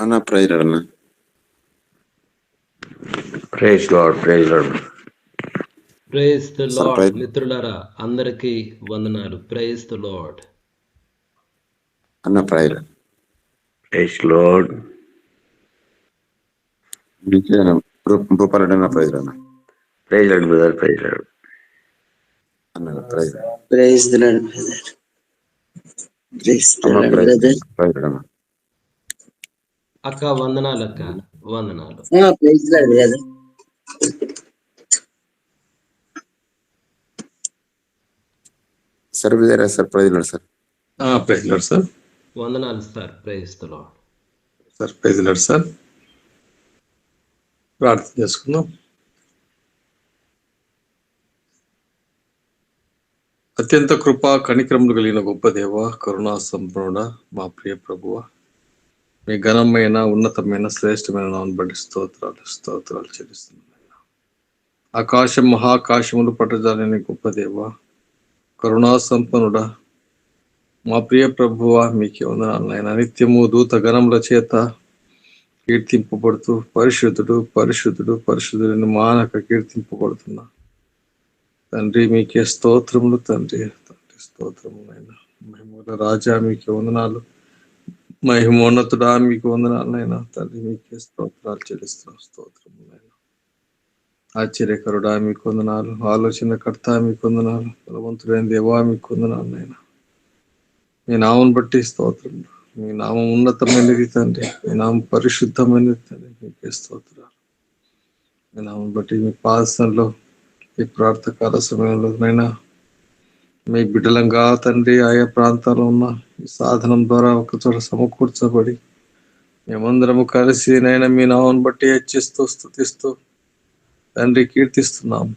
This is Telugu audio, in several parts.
అన్న ప్రైజ్ అన్న. Praise lord, praise lord. Praise the sir lord. Praise మిత్రులారా అందరికీ వందనాలు. Praise the lord. అన్న ప్రైజ్ ప్రైజ్ లార్డ్. మీకే భూపాలెడ్డి అన్న ప్రైజ్ అన్న. Praise lord brother, praise lord. అన్న praise praise the lord brother. Praise the అమ్మ లార్డ్ ప్రైజ్ బ్రదర్. ప్రైజ్ అన్న. అక్క వందనాలు, అక్క వందనాలు. Praise the lord brother. Sir విజయరా sir praise sir. Praise lord sir. వందనాలు sir. Praise the lord. Sir praise lord sir. ప్రార్థన చేసుకుందాం. అత్యంత కృపా కనికరములు కలిగిన గొప్ప దేవ, కరుణా సంపన్నుడ, మా ప్రియ ప్రభువ, మీ ఘనమైన ఉన్నతమైన శ్రేష్టమైన నామమును బట్టి స్తోత్రాలు చెల్లిస్తున్నాను. ఆకాశం మహాకాశములు పట్టజాలని గొప్ప దేవ, కరుణా సంపన్నుడ, మా ప్రియ ప్రభువ, మీకే వందనాలు నాయన. నిత్యము దూత గణముల చేత కీర్తింపబడుతూ పరిశుద్ధుడు పరిశుద్ధుడు పరిశుద్ధుడిని మానక కీర్తింపబడుతున్నా తండ్రి, మీకే స్తోత్రములు తండ్రి. తండ్రి స్తోత్రములైనా మహిమగల రాజా మీకే వందనాలు. మహిమోన్నతుడా మీకు వందనాలైనా తండ్రి, మీకే స్తోత్రాలు చెల్లిస్తున్నాం. స్తోత్రములైనా ఆశ్చర్యకరుడా మీకు వందనాలు. ఆలోచనకర్త మీకు వందనాలు. బలవంతుడైన దేవా మీకు వందనాలైనా. మీ నామం బట్టి స్తోత్రం. మీ నామం ఉన్నతమైనది తండ్రి. మీ నామం పరిశుద్ధమైనది తండ్రి. మీకే స్తోత్రాలు. మీ నామం బట్టి మీ పాదస్థంలో ఈ ప్రార్థకాల సమయంలో నైనా మీ బిడ్డలంగా తండ్రి ఆయా ప్రాంతాల్లో ఉన్న ఈ సాధనం ద్వారా ఒకచోట సమకూర్చబడి మేమందరము కలిసి నైనా మీ నామం బట్టి హెచ్చిస్తూ స్తుతిస్తూ తండ్రి కీర్తిస్తున్నాం.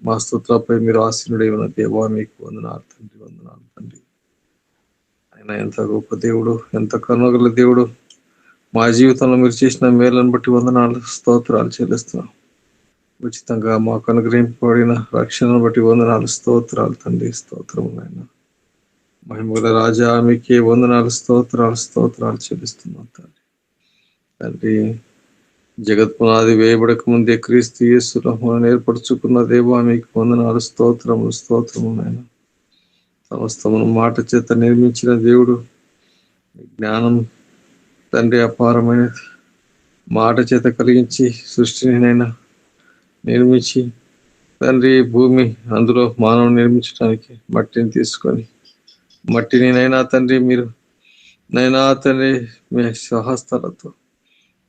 మా స్తుతులపై మీరు ఆసీనుడై ఉన్న దేవా మీకు వందనాలు తండ్రి. వందనాలు తండ్రి. ఆయన ఎంత గొప్ప దేవుడు, ఎంత కరుణగల దేవుడు. మా జీవితంలో మీరు చేసిన మేలను బట్టి వందనాలు స్తోత్రాలు చెల్లిస్తున్నాం. ఉచితంగా మాకు అనుగ్రహింపబడిన రక్షణను బట్టి వందనాలు స్తోత్రాలు తండ్రి. స్తోత్రములైనా మహిమగల రాజా మీకే వందనాలు స్తోత్రాలు చెల్లిస్తున్నాం తండ్రి. తండ్రి, జగత్ పునాది వేయబడక ముందే క్రీస్తు యేసులో మనం ఏర్పరచుకున్న దేవా మీకు వందనాలు స్తోత్రములైనా. సమస్తమును మాట చేత నిర్మించిన దేవుడు. జ్ఞానం తండ్రి అపారమైనది. మాట చేత కలిగించి సృష్టినైనా నిర్మించి తండ్రి భూమి అందులో మానవుని నిర్మించడానికి మట్టిని తీసుకొని మట్టిని నైనా తండ్రి మీరు నైనా తండ్రి మీ సహస్తాలతో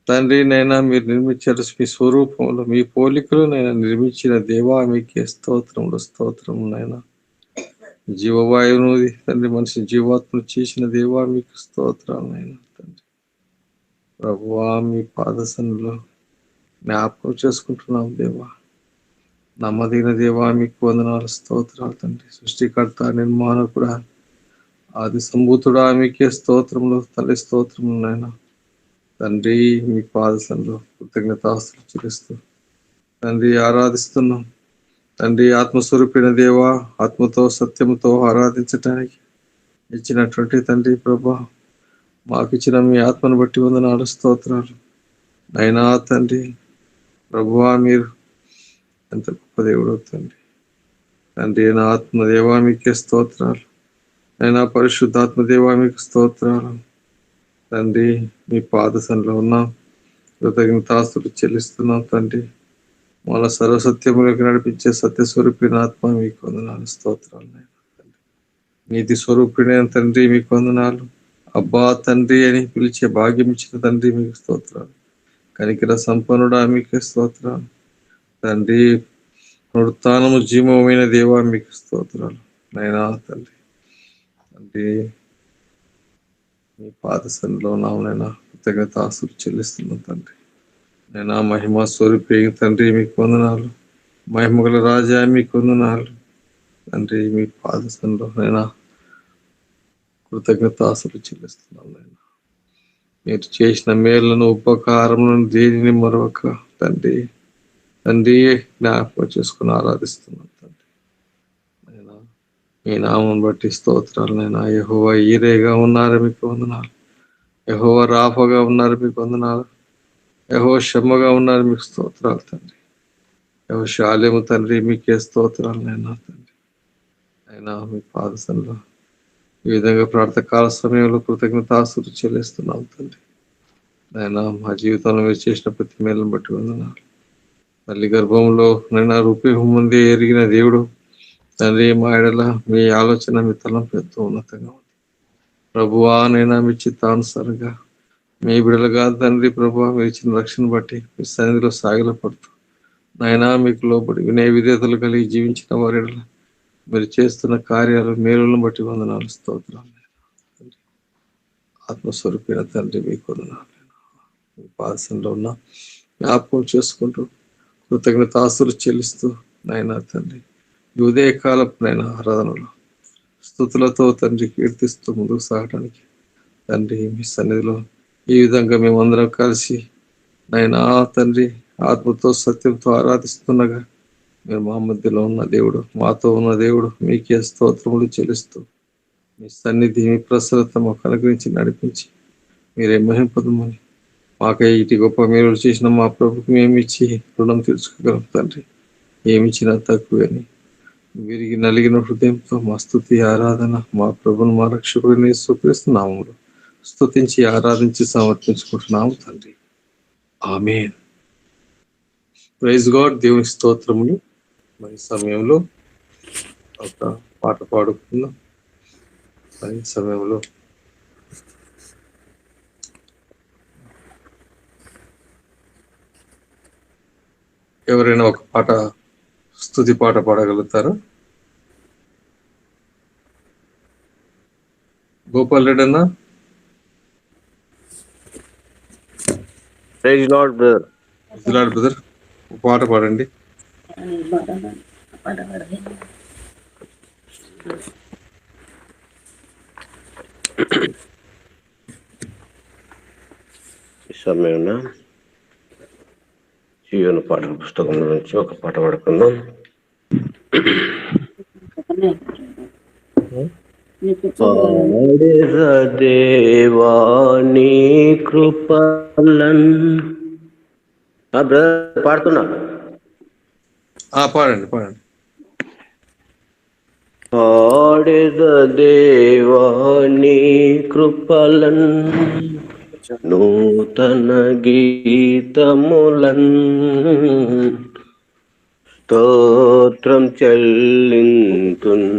తండ్రి నైనా మీరు నిర్మించారు. మీ స్వరూపంలో మీ పోలికలు నైనా నిర్మించిన దేవా మీకే స్తోత్రములైనా. జీవవాయువును తండ్రి మనిషి జీవాత్మను చేసిన దేవా మీకు స్తోత్రాలైనా తండ్రి. ప్రభువా మీ పాదసన్నిలో జ్ఞాపకం చేసుకుంటున్నాం దేవా. నమ్మదగిన దేవా మీకు వందనాలు స్తోత్రాలు తండ్రి. సృష్టికర్త నిర్మాణకుడా ఆది సంభూతుడా మీకే స్తోత్రములు తల్లి. స్తోత్రములైనా తండ్రి మీ పాదసన్నిలో కృతజ్ఞతాస్తుతులు చెల్లిస్తూ తండ్రి ఆరాధిస్తున్నాం తండ్రి. ఆత్మస్వరూపిణ దేవా, ఆత్మతో సత్యముతో ఆరాధించటానికి ఇచ్చినటువంటి తండ్రి ప్రభా, మాకు ఇచ్చిన మీ ఆత్మను బట్టి వందనాలు స్తోత్రాలు నైనా తండ్రి. ప్రభువా మీరు ఎంత గొప్ప దేవుడు తండ్రి. తండ్రి నా ఆత్మదేవా మీకే స్తోత్రాలు నైనా. పరిశుద్ధాత్మదేవా మీకు స్తోత్రాలు తండ్రి. మీ పాదసన్నిలో ఉన్నాం, కృతజ్ఞతాస్తుతులు చెల్లిస్తున్నాం తండ్రి. మన సర్వసత్యములకు నడిపించే సత్యస్వరూపిణ ఆత్మ మీకు వందనాలు స్తోత్రాలు నైనా తండ్రి. నీతి స్వరూపిణ తండ్రి మీకు వందనాలు. అబ్బా తండ్రి అని పిలిచే భాగ్యం ఇచ్చిన తండ్రి మీకు స్తోత్రాలు. కనికర సంపన్నుడా మీకే స్తోత్రాలు తండ్రి. పునరుత్థానము జీవమైన దేవా మీకు స్తోత్రాలు నైనా తండ్రి. తండ్రి మీ పాదసన్నిలో ఉన్నానైనా కృతజ్ఞతాస్తుతులు చెల్లిస్తున్నాం తండ్రి. నైనా మహిమ స్వరూపి తండ్రి మీకు వందనాలు. మహిమగల రాజా మీకు వందనాలు తండ్రి. మీ పాదసన్నిలో నైనా కృతజ్ఞతాస్తుతులు చెల్లిస్తున్నాం నైనా. మీరు చేసిన మేళ్లను ఉపకారములను దేనిని మరొక తండ్రి తండ్రి జ్ఞాపకం చేసుకుని ఆరాధిస్తున్నాం తండ్రి. నైనా మీ నామం బట్టి స్తోత్రాలు నైనా. యెహోవా ఈరేగా ఉన్నారు మీకు వందనాలు. యెహోవా రాఫగా ఉన్నారు, మీకు వందనాలు. యెహోవా షమ్మగా ఉన్నారు, మీకు స్తోత్రాలు తండ్రి. యెహోవా షాలేము తండ్రి, మీకే స్తోత్రాలు నైనా తండ్రి. అయినా మీ పాదసంలో ఈ విధంగా ప్రార్థకాల సమయంలో కృతజ్ఞతాస్తుతులు చెల్లిస్తున్నాం తండ్రి. నైనా మా జీవితంలో మీరు చేసిన ప్రతి మేలను బట్టి వందనాలు. తల్లి గర్భంలో నైనా రూపం ముందే ఎరిగిన దేవుడు తండ్రి, మా ఎడల మీ ఆలోచన మీ తలంపు ఎంతో ఉన్నతంగా ఉంది ప్రభువా. నైనా మీ చిత్తానుసారంగా మీ బిడలుగా తండ్రి ప్రభువా, మీరు ఇచ్చిన రక్షణ బట్టి మీ సన్నిధిలో సాగిల పడుతూ నైనా మీకు లోబడి వినయ విధేతలు కలిగి జీవించిన వారి ఎడల మీరు చేస్తున్న కార్యాలు మేలులను బట్టి వందనాలు, స్తోత్రాలు. ఆత్మస్వరూపైన తండ్రి, మీకు వందనాలు. మీ పాదసంలో ఉన్న జ్ఞాపకం చేసుకుంటూ కృతజ్ఞతాస్తులు చెల్లిస్తూ నైనా తండ్రి, ఈ ఉదయకాలపు నైనా ఆరాధనలో స్తుతులతో తండ్రి కీర్తిస్తూ ముందుకు సాగడానికి తండ్రి మీ సన్నిధిలో ఈ విధంగా మేమందరం కలిసి నైనా తండ్రి ఆత్మతో సత్యంతో ఆరాధిస్తుండగా మీరు మా మధ్యలో ఉన్న దేవుడు, మాతో ఉన్న దేవుడు, మీకే స్తోత్రములు చెల్లిస్తూ మీ సన్నిధి మీ ప్రసరత మాకు అనుగ్రహించి నడిపించి మీరే మహింపదమని మాకై ఇటు గొప్ప మీరు చేసిన మా ప్రభుకి మేమిచ్చి రుణం తీర్చుకోగలం తండ్రి. ఏమిచ్చినా తక్కువని విరిగి నలిగిన హృదయంతో మా స్తుతి ఆరాధన మా ప్రభుని మా రక్షకుడిని సుక్రీస్తున్నాము స్తుతించి ఆరాధించి సమర్పించుకుంటున్నాము తండ్రి. ఆమేన్. Praise God. దేవుని స్తోత్రములు. మరి సమయంలో ఒక పాట పాడుకుందాం. మరి సమయంలో ఎవరైనా ఒక పాట స్తుతి పాట పాడగలుగుతారా? గోపాల్ రెడ్డి అన్న. Praise lord brother. Gujarat brother, ఒక పాట పాడండి. ఈ సమయంలో జీవన పాటల పుస్తకంలో నుంచి ఒక పాట పాడుకుందాం. పాడెద దేవా నీ కృపలన్. బ్రదర్ పాడుతున్నా. పాడండి పాడండి. పాడెద దేవా నీ కృపలన్ నూతన గీతములన్ స్తోత్రం చెల్లింతున్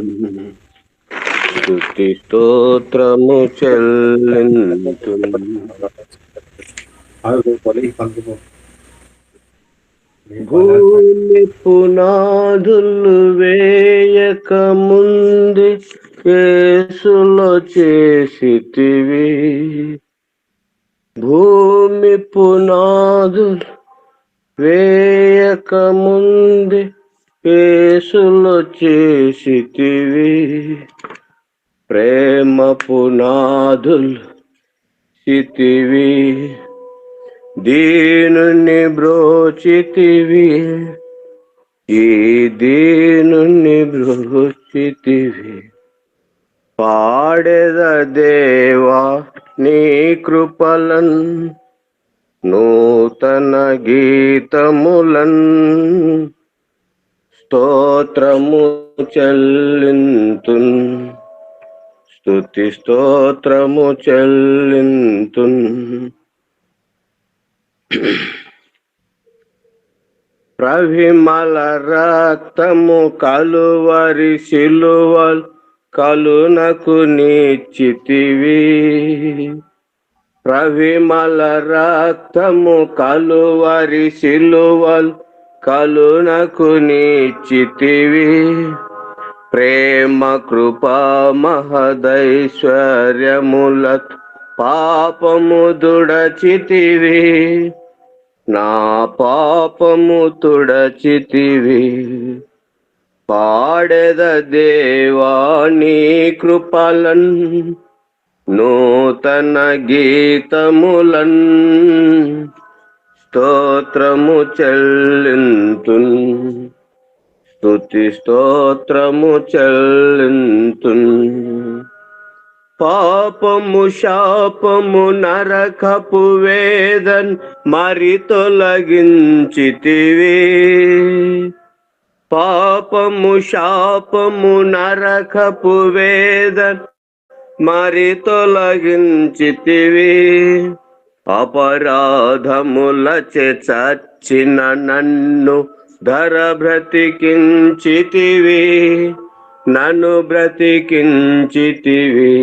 స్తుతి స్తోత్రము చెల్లింతున్. భూమి పునాదులు వేయక ముందే యేసులో చేసితివి. భూమి పునాదులు వేయక ముందే యేసులో చేసితివి. ప్రేమ పునాదులు చితివి, దీనుని బ్రోచితివి, ఈ దీనుని బ్రోచితివి. పాడెద దేవా నీ కృపలన్ నూతన గీతములన్ స్తోత్రము చెల్లింతున్ స్తుతి స్తోత్రము చెల్లింతున్. ప్రవిమల రక్తము కలువరి సిలువల్ కలునకు నీచితివి. ప్రవిమల రక్తము కలువరి సిలువల్ కలునకు నీచితివి. ప్రేమ కృపా మహదైశ్వర్యములత్ పాపము దుడచితివి. నా పాపము తుడచితివి. పాడెద దేవా నీ కృపలన్ నూతన గీతములన్ స్తోత్రము చెల్లింతున్ స్తుతి స్తోత్రము చెల్లింతున్. పాపము శాపము నరకపు వేదన్ మరి తొలగించితివి. పాపము శాపము నరకపు వేదన్ మరి తొలగించితివి. అపరాధములచే చచ్చిన నన్ను ధర బ్రతికించితివి. నన్ను బ్రతికించితివి.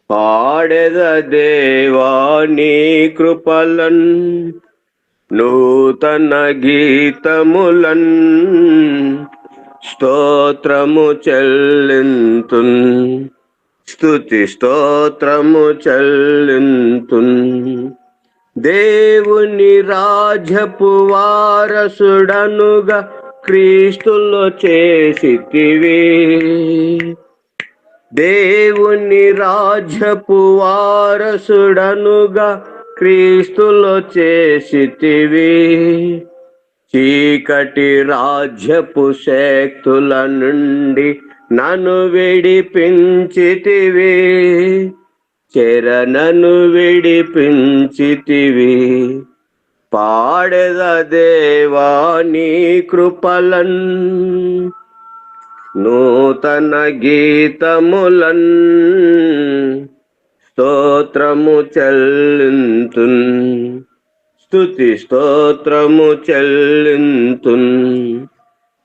పాడెద దేవా నీ కృపలన్, నూతన గీతములన్, స్తోత్రము చెల్లింతున్, స్తుతి స్తోత్రము చెల్లింతున్. దేవుని రాజ్యపు వారసుడనుగా క్రీస్తులో చేసితివి. దేవుని రాజ్యపు వారసుడనుగా క్రీస్తులో చేసితివి. చీకటి రాజ్యపు శక్తుల నుండి నన్ను విడిపించితివి. చెరనను విడిపించితివి. పాడెద దేవా నీ కృపలన్, నూతన గీతములన్, స్తోత్రము చెల్లింతున్, స్తుతి స్తోత్రము చెల్లింతున్.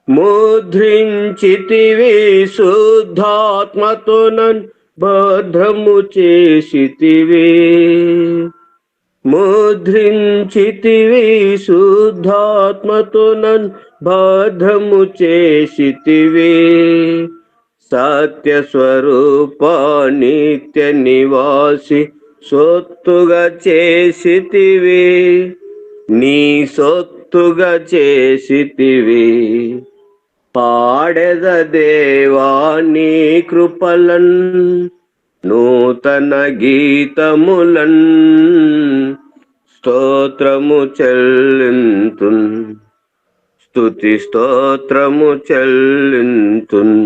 ముద్రించితివి శుద్ధాత్మతో నన్ను భద్రము చేసితివి. ముద్రించితివి శుద్ధాత్మతో నన్ను భద్రము చేసితివి. సత్య స్వరూప నిత్య నివాసి సొత్తుగా చేసితివి. నీ సొత్తుగా చేసితివి. పాడెద దేవా నీ కృపలన్, నూతన గీతములన్, స్తోత్రము చెల్లింతున్, స్తుతి స్తోత్రము చెల్లింతున్.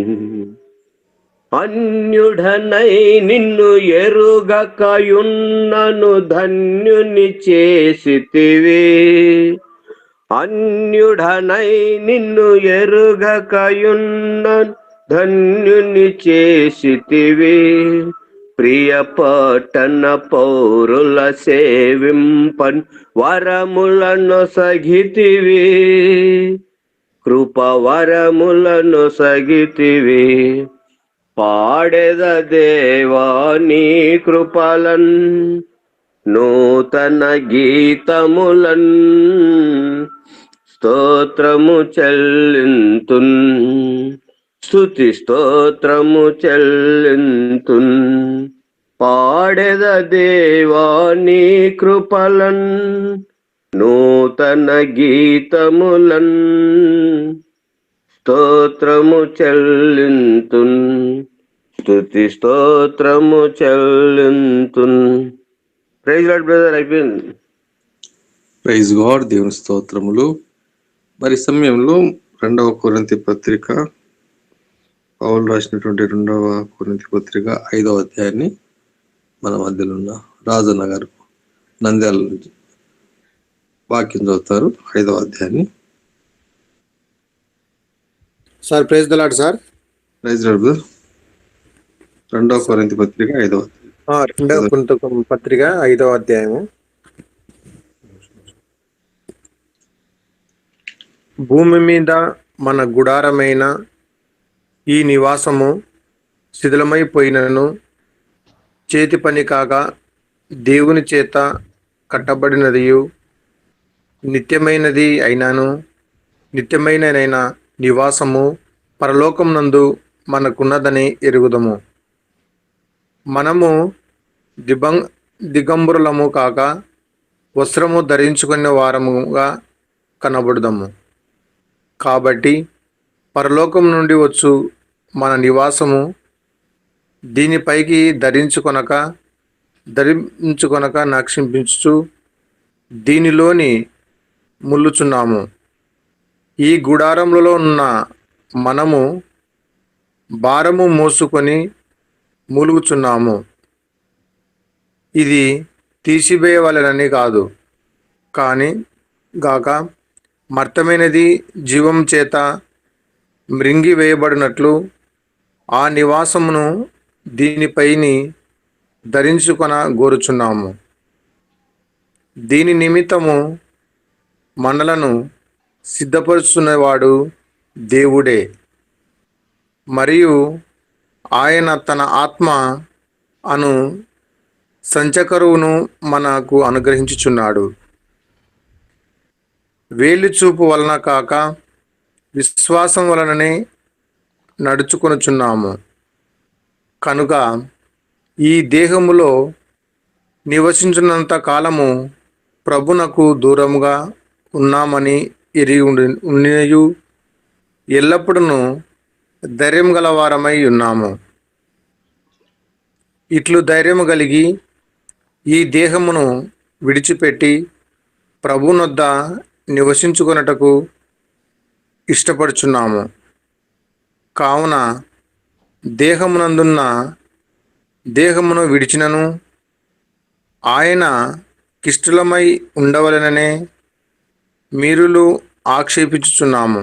అన్యుడనై నిన్ను ఎరుగకయున్నను ధన్యుని చేసితివి. అన్యుడనై నిన్ను ఎరుగకయున్నను ధన్యుని చేసితివి. ప్రియ పట్టణ పౌరుల సేవింపన్ వరములను సగితివి. కృప వరములను సగితివి. పాడెద దేవా నీ కృపలన్, నూతన గీతములన్, స్తోత్రము చెల్లింతున్, స్తుతి స్తోత్రము చెల్లింతున్. పాడెద దేవా నీ కృపలన్, నూతన గీతములన్, స్తోత్రము చెల్లింతున్, స్తుతి స్తోత్రము చెల్లింతున్. Praise lord brother. అయిపోయింది. Praise God. దేవుని స్తోత్రములు. మరి సమయంలో 2వ కొరింథీ పత్రిక, పౌలు రాసినటువంటి 2వ కొరింథీ పత్రిక 5వ అధ్యాయాన్ని మన మధ్యలో ఉన్న రాజన్న గారు నంద్యాల నుంచి వాక్యం చదువుతారు. 5వ అధ్యాయాన్ని. Sir praise the lord sir. Praise lord brother. 2వ కొరింథీ పత్రిక 5వ అధ్యాయం. 2వ కొరింథీ పత్రిక 5వ అధ్యాయము. భూమి మీద మన గుడారమైన ఈ నివాసము శిథిలమైపోయినను చేతి పని కాక దేవుని చేత కట్టబడినదియు నిత్యమైనది అయినాను. నిత్యమైనదైన నివాసము పరలోకమునందు మనకున్నదని ఎరుగుదము. మనము దిగంబరులము కాక వస్త్రము ధరించుకునే వారముగా కనబడుదము. కాబట్టి పరలోకం నుండి వచ్చు మన నివాసము దీనిపైకి ధరించుకొనక నక్షింపించు దీనిలోని ముల్లుచున్నాము. ఈ గుడారములలో ఉన్న మనము భారము మోసుకొని మూలుగుచున్నాము. ఇది తీసివేయవలెనని కాదు, కానీ గాక మర్తమైనది జీవం చేత మృంగివేయబడినట్లు ఆ నివాసమును దీనిపైని ధరించుకొన గోరుచున్నాము. దీని నిమిత్తము మనలను సిద్ధపరుచున్నవాడు దేవుడే, మరియు ఆయన తన ఆత్మ అను సంచకరువును మనకు అనుగ్రహించుచున్నాడు. వేలిచూపు వలన కాక విశ్వాసం వలననే నడుచుకొనుచున్నాము. కనుక ఈ దేహములో నివసించున్నంత కాలము ప్రభునకు దూరముగా ఉన్నామని ఎరిగి ఉన్నయు ఎల్లప్పుడూ ధైర్యం గలవారమై ఉన్నాము. ఇట్లు ధైర్యము కలిగి ఈ దేహమును విడిచిపెట్టి ప్రభునొద్ద నివసించుకొనుటకు ఇష్టపడుచున్నాము. కావున దేహమును విడిచినను ఆయన కిష్టులమై ఉండవలెననే మీరులు ఆక్షేపించుచున్నాము.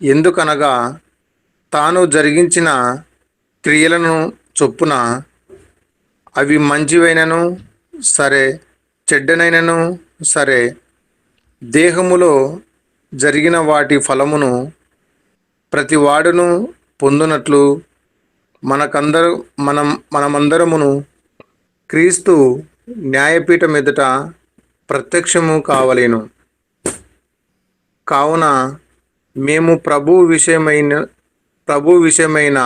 ఎందుకనగా తాను జరిగించిన క్రియలను చొప్పున అవి మంచివైనను సరే, చెడ్డనైనను సరే, దేహములో జరిగిన వాటి ఫలమును ప్రతివాడును పొందునట్లు మనమందరమును క్రీస్తు న్యాయపీఠం ఎదుట ప్రత్యక్షము కావలేను. కావున మేము ప్రభు విషయమైన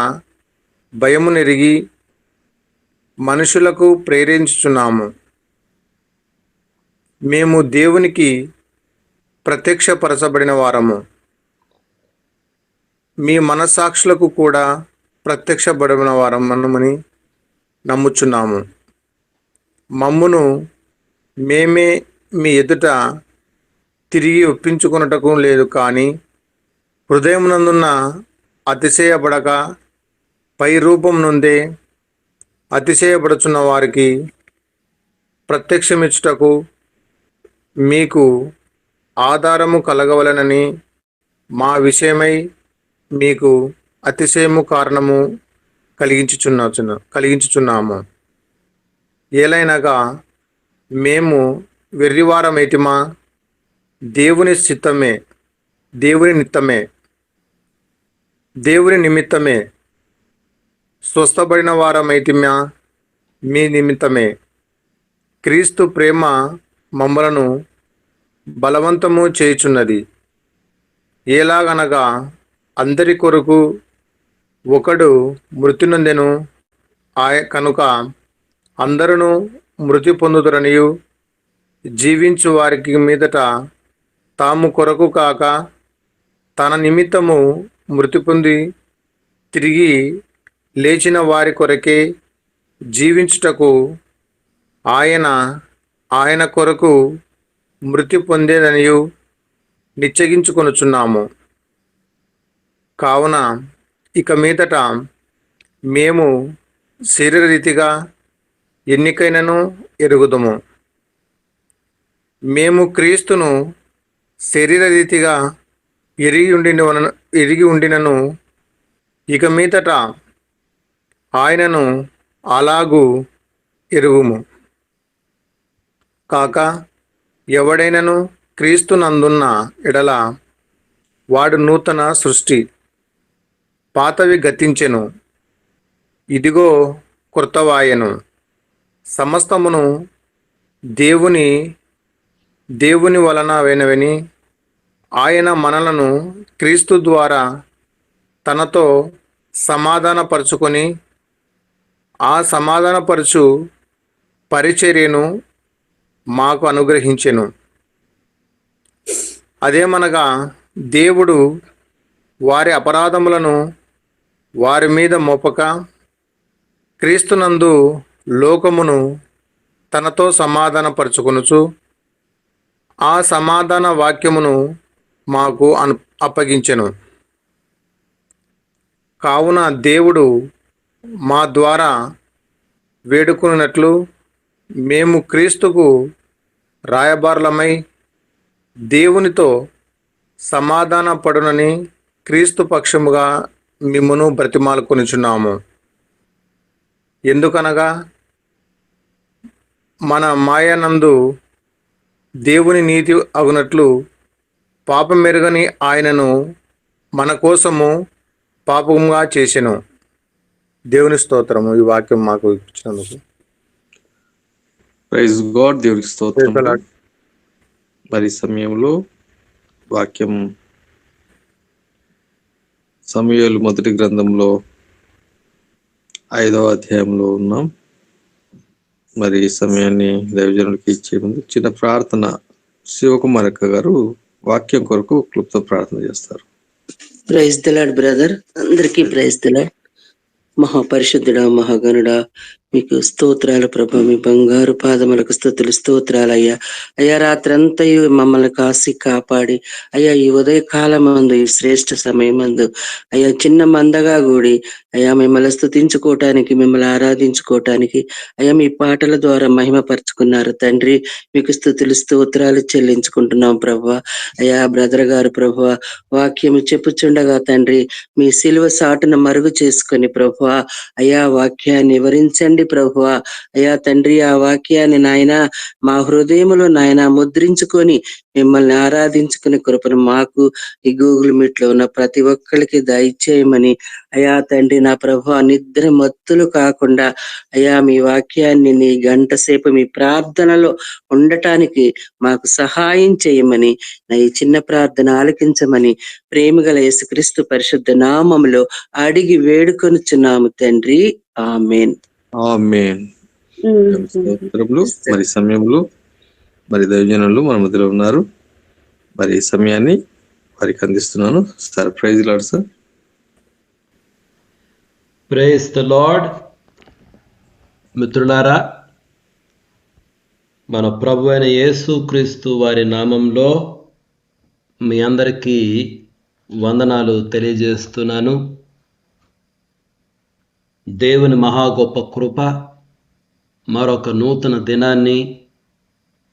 భయమునెరిగి మనుషులకు ప్రేరేపించుచున్నాము. మేము దేవునికి ప్రత్యక్షపరచబడిన వారము, మీ మనస్సాక్షులకు కూడా ప్రత్యక్షపడిన వారమని నమ్ముచున్నాము. మమ్మును మేమే మీ ఎదుట తిరిగి ఒప్పించుకొనుటకు లేదు, కానీ హృదయమునందున్న అతిశయపడక పై రూపం నుండే అతిశయపడుచున్న వారికి ప్రత్యక్షమిచ్చుటకు మీకు ఆధారము కలగవలెనని మా విషయమై మీకు అతిశయము కారణము కలిగించుచున్నాము. ఏలైనగా మేము వెర్రివారమైతిమా, దేవుని నిమిత్తమే స్వస్థపడిన వారమైతిమా, మీ నిమిత్తమే. క్రీస్తు ప్రేమ మమ్మలను బలవంతము చేయుచున్నది. ఎలాగనగా అందరి కొరకు ఒకడు మృతి నొందెను, కనుక అందరూ మృతి పొందుదురనియు, జీవించు వారికి మీదట తాము కొరకు కాక తన నిమిత్తము మృతి పొంది తిరిగి లేచిన వారి కొరకే జీవించుటకు ఆయన కొరకు మృతి పొందేదనియు నిశ్చయించుకొనుచున్నాము. కావున ఇక మీదట మేము శరీరరీతిగా ఎన్నికైనను ఎరుగుదుము. మేము క్రీస్తును శరీరరీతిగా ఎరిగి ఉండినను ఇక మీదట ఆయనను అలాగూ ఎరుగుము. కాక ఎవడైనను క్రీస్తునందున్న ఎడల వాడు నూతన సృష్టి, పాతవి గతించెను, ఇదిగో కృతవాయెను. సమస్తమును దేవుని వలన వినవని ఆయన మనలను క్రీస్తు ద్వారా తనతో సమాధానపరుచుకొని ఆ సమాధానపరచు పరిచర్యను మాకు అనుగ్రహించెను. అదేమనగా దేవుడు వారి అపరాధములను వారి మీద మోపక క్రీస్తునందు లోకమును తనతో సమాధానపరచుకొనుచు ఆ సమాధాన వాక్యమును మాకు అప్పగించెను. కావున దేవుడు మా ద్వారా వేడుకున్నట్లు మేము క్రీస్తుకు రాయబారులమై దేవునితో సమాధాన పడునని క్రీస్తు పక్షముగా మిమ్మును బ్రతిమాలుకొనుచున్నాము. ఎందుకనగా మన మాయనందు దేవుని నీతి అగునట్లు పాపమెరుగని ఆయనను మన కోసము పాపముగా చేసెను. దేవుని స్తోత్రము. ఈ వాక్యం మాకు ఇచ్చినందుకు. Praise god. దేవునికి స్తోత్రం. Praise the Lord. మరి సమయంలో వాక్యం సమూయేలు మొదటి గ్రంథంలో 5వ అధ్యాయంలో ఉన్నాం. మరి ఈ సమయాన్ని దైవజనుడికి ఇచ్చే ముందు చిన్న ప్రార్థన శివకుమార్ అక్క గారు వాక్యం కొరకు క్లుప్త ప్రార్థన చేస్తారు. ప్రైజ్ ది లార్డ్ బ్రదర్, అందరికీ ప్రైజ్ ది లార్డ్. మహాపరిశుద్ధుడా, మహాగణుడా, మీకు స్తోత్రాలు ప్రభా. మీ బంగారు పాదములకు స్తుతులు, స్తోత్రాలయ్యా. అయ్యా, రాత్రంతయు మమ్మల్ని కాసి కాపాడి అయ్యా, ఈ ఉదయకాలమందు, ఈ శ్రేష్ఠ సమయమందు అయ్యా, చిన్న మందగా కూడి అయ్యా మిమ్మల్ని స్తుతించుకోవటానికి, మిమ్మల్ని ఆరాధించుకోవటానికి అయ్యా మీ పాటల ద్వారా మహిమపరుచుకున్నారు తండ్రి. మీకు స్తుతులు, స్తోత్రాలు చెల్లించుకుంటున్నాం ప్రభా. అయ్యా బ్రదర్ గారు ప్రభా వాక్యము చెప్పుచుండగా తండ్రి, మీ సిలువ సాటున మరుగు చేసుకొని ప్రభా అయ్యా వాక్యాన్ని వివరించండి ప్రభువా. అయ్యా తండ్రి, ఆ వాక్యాన్ని నాయన మా హృదయములో నాయన ముద్రించుకొని మిమ్మల్ని ఆరాధించుకునే కృపను మాకు ఈ గూగుల్ మీట్ లో ఉన్న ప్రతి ఒక్కరికి దయచేయమని అయ్యా తండ్రి నా ప్రభువా, నిద్ర మత్తులు కాకుండా అయ్యా మీ వాక్యాన్ని నీ గంట సేపు మీ ప్రార్థనలో ఉండటానికి మాకు సహాయం చేయమని నా ఈ చిన్న ప్రార్థన ఆలకించమని ప్రేమగల యేసుక్రీస్తు పరిశుద్ధ నామములో అడిగి వేడుకొనుచున్నాము తండ్రి. ఆమేన్. ఆమేన్. స్తోత్రములు. మరి సమయంలో మరి దైవజనులు మన మధ్యలో ఉన్నారు. మరి ఈ సమయాన్ని వారికి అందిస్తున్నాను. Sir praise lord sir. Praise the lord. మిత్రులారా, మన ప్రభు అయిన యేసు క్రీస్తు వారి నామంలో మీ అందరికీ వందనాలు తెలియజేస్తున్నాను. దేవుని మహా గొప్ప కృప, మరొక నూతన దినాన్ని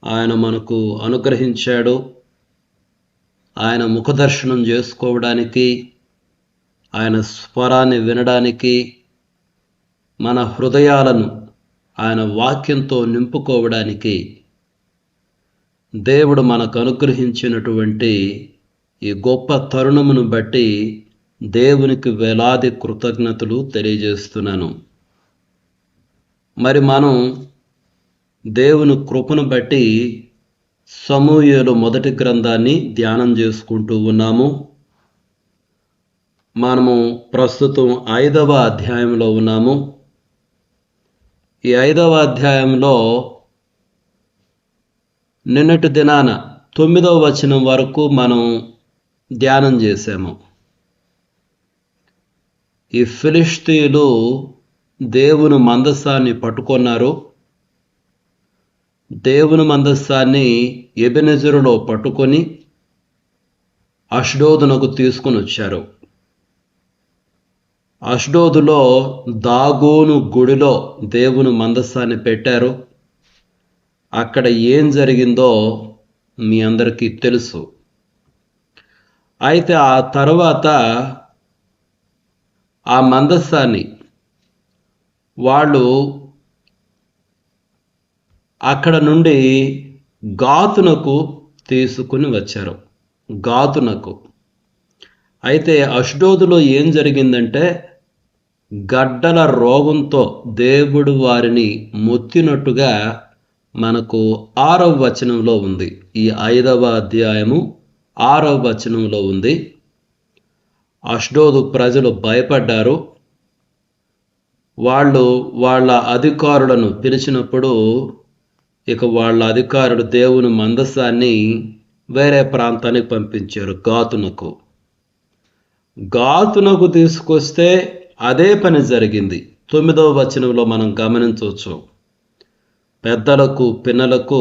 ఆయన మనకు అనుగ్రహించాడు. ఆయన ముఖదర్శనం చేసుకోవడానికి, ఆయన స్వరాన్ని వినడానికి, మన హృదయాలను ఆయన వాక్యంతో నింపుకోవడానికి దేవుడు మనకు అనుగ్రహించినటువంటి ఈ గొప్ప తరుణమును బట్టి దేవునికి వేలాది కృతజ్ఞతలు తెలియజేస్తున్నాను. మరి మనం దేవుని కృపను బట్టి సమూయేలు మొదటి గ్రంథాన్ని ధ్యానం చేసుకుంటూ ఉన్నాము. మనము ప్రస్తుతం 5వ అధ్యాయంలో ఉన్నాము. ఈ 5వ అధ్యాయంలో నిన్నటి దినాన 9వ వచనం వరకు మనం ధ్యానం చేశాము. ఈ ఫిలిష్తీయులు దేవుని మందసాన్ని పట్టుకున్నారు. దేవుని మందసాన్ని ఎబెనెజరులో పట్టుకొని అష్డోదునకు తీసుకుని వచ్చారు. అష్డోదులో దాగోను గుడిలో దేవుని మందసాన్ని పెట్టారు. అక్కడ ఏం జరిగిందో మీ అందరికీ తెలుసు. అయితే ఆ తర్వాత ఆ మందసాన్ని వాళ్ళు అక్కడ నుండి గాతునకు తీసుకుని వచ్చారు. గాతునకు. అయితే అష్డోదులో ఏం జరిగిందంటే, గడ్డల రోగంతో దేవుడు వారిని మొత్తినట్టుగా మనకు 6వ వచనంలో ఉంది. ఈ 5వ అధ్యాయము 6వ వచనంలో ఉంది. అష్డోదు ప్రజలు భయపడ్డారు. వాళ్ళు వాళ్ళ అధికారులను పిలిచినప్పుడు ఇక వాళ్ళ అధికారులు దేవుని మందసాన్ని వేరే ప్రాంతానికి పంపించారు, గాతునకు. గాతునకు తీసుకొస్తే అదే పని జరిగింది. 9వ వచనంలో మనం గమనించవచ్చు. పెద్దలకు పిన్నలకు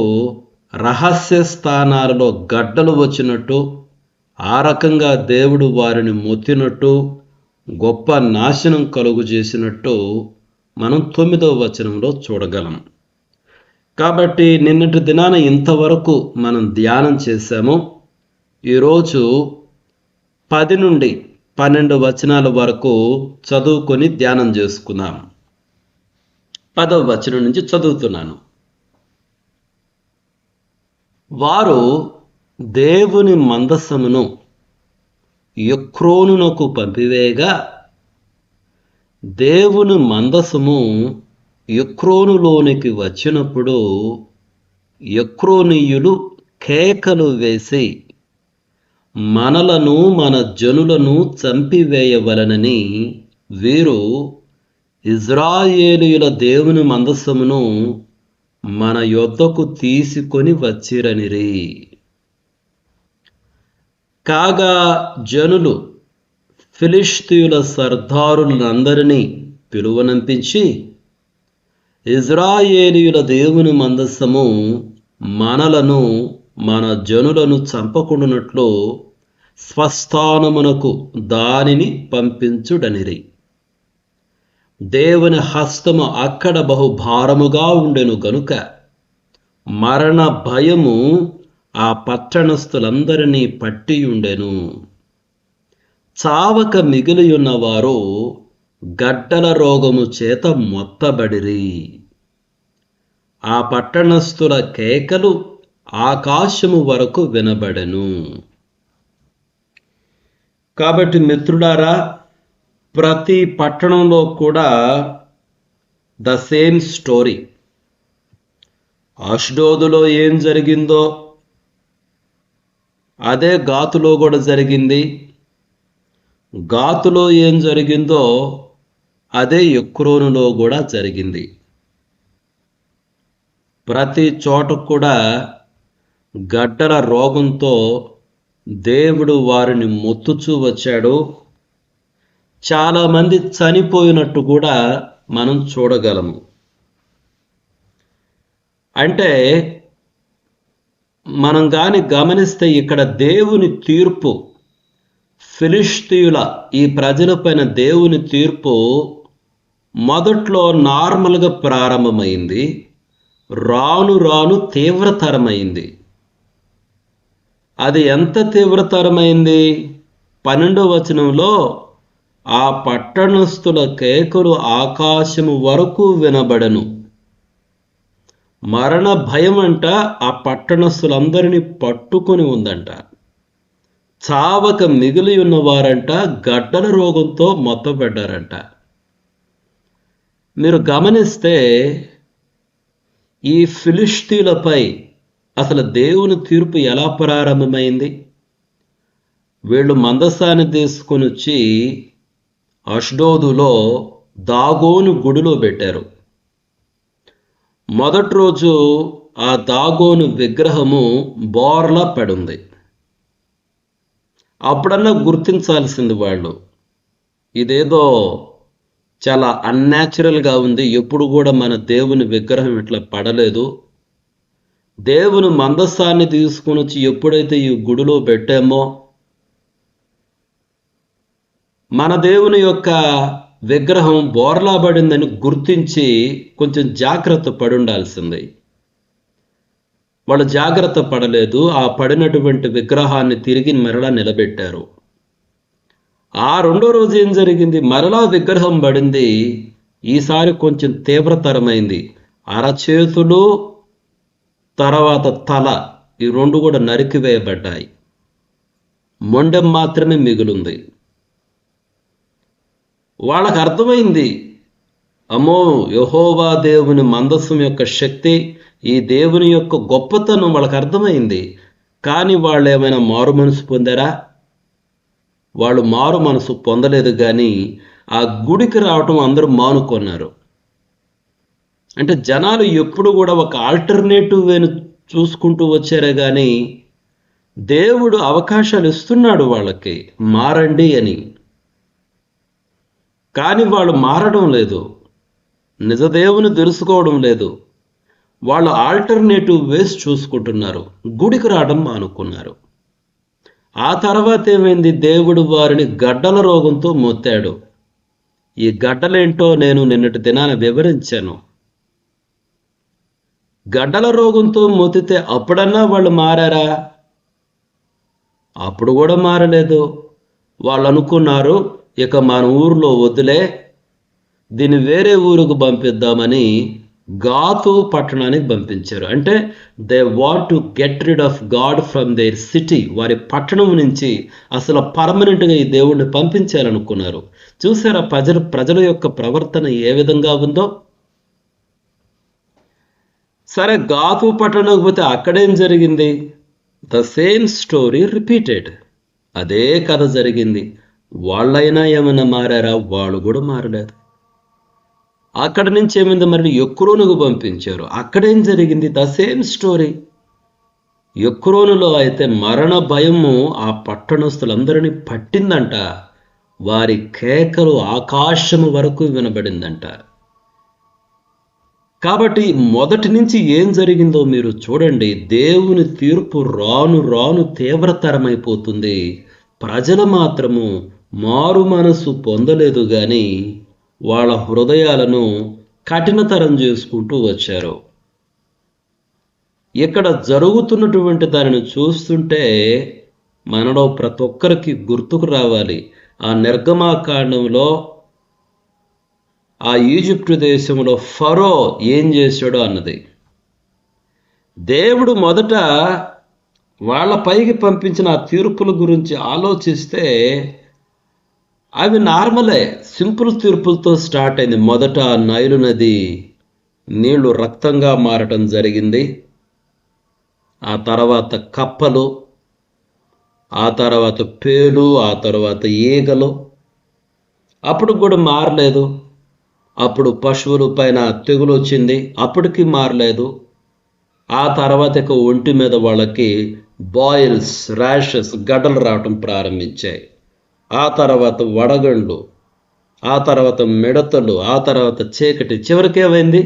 రహస్య స్థానాలలో గడ్డలు వచ్చినట్టు, ఆ రకంగా దేవుడు వారిని మొత్తినట్టు గొప్ప నాశనం కలుగు చేసినట్టు మనం 9వ వచనంలో చూడగలం. కాబట్టి నిన్నటి దినాన ఇంతవరకు మనం ధ్యానం చేశాము. ఈరోజు 10 నుండి 12 వచనాల వరకు చదువుకొని ధ్యానం చేసుకుందాం. 10వ వచనం నుంచి చదువుతున్నాను. వారు దేవుని మందసమును ఎక్రోనునకు పంపివేయగా, దేవుని మందసము ఎక్రోనులోనికి వచ్చినప్పుడు ఎక్రోనీయులు కేకలు వేసి, మనలను మన జనులను చంపివేయవలనని వీరు ఇజ్రాయేలీయుల దేవుని మందసమును మన యొద్దకు తీసుకొని వచ్చిరనిరి. కాగా జనులు ఫిలిష్తీయుల సర్దారులందరినీ పిలువనంపించి, ఇజ్రాయేలీయుల దేవుని మందసము మనలను మన జనులను చంపకుండునట్లు స్వస్థానమునకు దానిని పంపించుడనిరి. దేవుని హస్తము అక్కడ బహుభారముగా ఉండెను గనుక మరణ భయము ఆ పట్టణస్థులందరినీ పట్టియుండెను. చావక మిగిలియున్నవారు గడ్డల రోగము చేత మొత్తబడిరి. ఆ పట్టణస్థుల కేకలు ఆకాశము వరకు వినబడెను. కాబట్టి మిత్రులారా, ప్రతి పట్టణంలో కూడా ద సేమ్ స్టోరీ. అష్డోదులో ఏం జరిగిందో అదే గాతులో కూడా జరిగింది. గాతులో ఏం జరిగిందో అదే ఎక్రోనులో కూడా జరిగింది. ప్రతి చోట కూడా గడ్డల రోగంతో దేవుడు వారిని మొత్తుచూ వచ్చాడు. చాలామంది చనిపోయినట్టు కూడా మనం చూడగలము. అంటే మనం కానీ గమనిస్తే ఇక్కడ దేవుని తీర్పు, ఫిలిష్తీయుల ఈ ప్రజలపైన దేవుని తీర్పు మొదట్లో నార్మల్గా ప్రారంభమైంది, రాను రాను తీవ్రతరమైంది. అది ఎంత తీవ్రతరమైంది? 12వ వచనంలో ఆ పట్టణస్థుల కేకలు ఆకాశము వరకు వినబడను. మరణ భయం అంట ఆ పట్టణస్థులందరినీ పట్టుకొని ఉందంట. చావక మిగిలి ఉన్నవారంట గడ్డల రోగంతో మొత్తబడ్డారంట. మీరు గమనిస్తే ఈ ఫిలిష్తీయులపై అసలు దేవుని తీర్పు ఎలా ప్రారంభమైంది? వీళ్ళు మందసాన్ని తీసుకొని వచ్చి అష్డోదులో దాగోను గుడిలో పెట్టారు. మొదటి రోజు ఆ దాగోను విగ్రహము బోర్లా పడుంది. అప్పుడన్నా గుర్తించాల్సింది వాళ్ళు, ఇదేదో చాలా అన్యాచురల్గా ఉంది, ఎప్పుడు కూడా మన దేవుని విగ్రహం ఇట్లా పడలేదు. దేవుని మందసాన్ని తీసుకొని వచ్చి ఎప్పుడైతే ఈ గుడిలో పెట్టామో మన దేవుని యొక్క విగ్రహం బోర్లా పడిందని గుర్తించి కొంచెం జాగ్రత్త పడి ఉండాల్సింది. వాళ్ళు జాగ్రత్త పడలేదు. ఆ పడినటువంటి విగ్రహాన్ని తిరిగి మరలా నిలబెట్టారు. ఆ రెండో రోజు ఏం జరిగింది? మరలా విగ్రహం పడింది. ఈసారి కొంచెం తీవ్రతరమైంది. అరచేతులు తర్వాత తల, ఈ రెండు కూడా నరికివేయబడ్డాయి. మొండెం మాత్రమే మిగులుంది. వాళ్ళకు అర్థమైంది, అమ్మో, యెహోవా దేవుని మందసం యొక్క శక్తి, ఈ దేవుని యొక్క గొప్పతనం వాళ్ళకి అర్థమైంది. కానీ వాళ్ళు ఏమైనా మారు మనసు పొందారా? వాళ్ళు మారు మనసు పొందలేదు. కానీ ఆ గుడికి రావటం అందరూ మానుకున్నారు. అంటే జనాలు ఎప్పుడు కూడా ఒక ఆల్టర్నేటివ్ వేను చూసుకుంటూ వచ్చారే కానీ దేవుడు అవకాశాలు ఇస్తున్నాడు వాళ్ళకి, మారండి అని. కానీ వాళ్ళు మారడం లేదు, నిజదేవుని తెలుసుకోవడం లేదు. వాళ్ళు ఆల్టర్నేటివ్ వేస్ చూసుకుంటున్నారు, గుడికి రావడం మానుకున్నారు. ఆ తర్వాత ఏమైంది? దేవుడు వారిని గడ్డల రోగంతో మోతాడు. ఈ గడ్డలేంటో నేను నిన్నటి దినాన వివరించాను. గడ్డల రోగంతో మోతితే అప్పుడన్నా వాళ్ళు మారారా? అప్పుడు కూడా మారలేదు. వాళ్ళు అనుకున్నారు, ఇక మన ఊరిలో వద్దులే, దీన్ని వేరే ఊరుకు పంపిద్దామని గాతు పట్టణానికి పంపించారు. అంటే they want to get rid of god from their city. వారి పట్టణం నుంచి అసలు పర్మనెంట్గా ఈ దేవుణ్ణి పంపించాలనుకున్నారు. చూసారా ప్రజల యొక్క ప్రవర్తన ఏ విధంగా ఉందో? సరే, గాతు పట్టణంకి పోతే అక్కడేం జరిగింది? The same story repeated. అదే కథ జరిగింది. వాళ్ళైనా ఏమైనా మారారా? వాళ్ళు కూడా మారలేదు. అక్కడ నుంచి ఏమైంది? మరి ఎక్రోనుకు పంపించారు. అక్కడేం జరిగింది? The same story. ఎక్రోనులో అయితే మరణ భయము ఆ పట్టణస్తులందరినీ పట్టిందంట. వారి కేకలు ఆకాశము వరకు వినబడిందంట. కాబట్టి మొదటి నుంచి ఏం జరిగిందో మీరు చూడండి. దేవుని తీర్పు రాను రాను తీవ్రతరమైపోతుంది. ప్రజలు మాత్రము మారు మనసు పొందలేదు కానీ వాళ్ళ హృదయాలను కఠినతరం చేసుకుంటూ వచ్చారు. ఇక్కడ జరుగుతున్నటువంటి దానిని చూస్తుంటే మనలో ప్రతి ఒక్కరికి గుర్తుకు రావాలి, ఆ నిర్గమాకాండంలో ఆ ఈజిప్టు దేశంలో ఫరో ఏం చేశాడో అన్నది. దేవుడు మొదట వాళ్ళ పైకి పంపించిన ఆ తీర్పుల గురించి ఆలోచిస్తే అవి నార్మలే, సింపుల్ తీర్పులతో స్టార్ట్ అయింది. మొదట నైలు నది నీళ్లు రక్తంగా మారటం జరిగింది. ఆ తర్వాత కప్పలు, ఆ తర్వాత పేలు, ఆ తర్వాత ఈగలు. అప్పుడు కూడా మారలేదు. అప్పుడు పశువుల పైన తెగులు వచ్చింది, అప్పటికి మారలేదు. ఆ తర్వాత ఇక ఒంటి మీద వాళ్ళకి బాయిల్స్, ర్యాషెస్, గడ్డలు రావటం ప్రారంభించాయి. ఆ తర్వాత వడగండ్లు, ఆ తర్వాత మిడతలు, ఆ తర్వాత చీకటి. చివరికి ఏమైంది?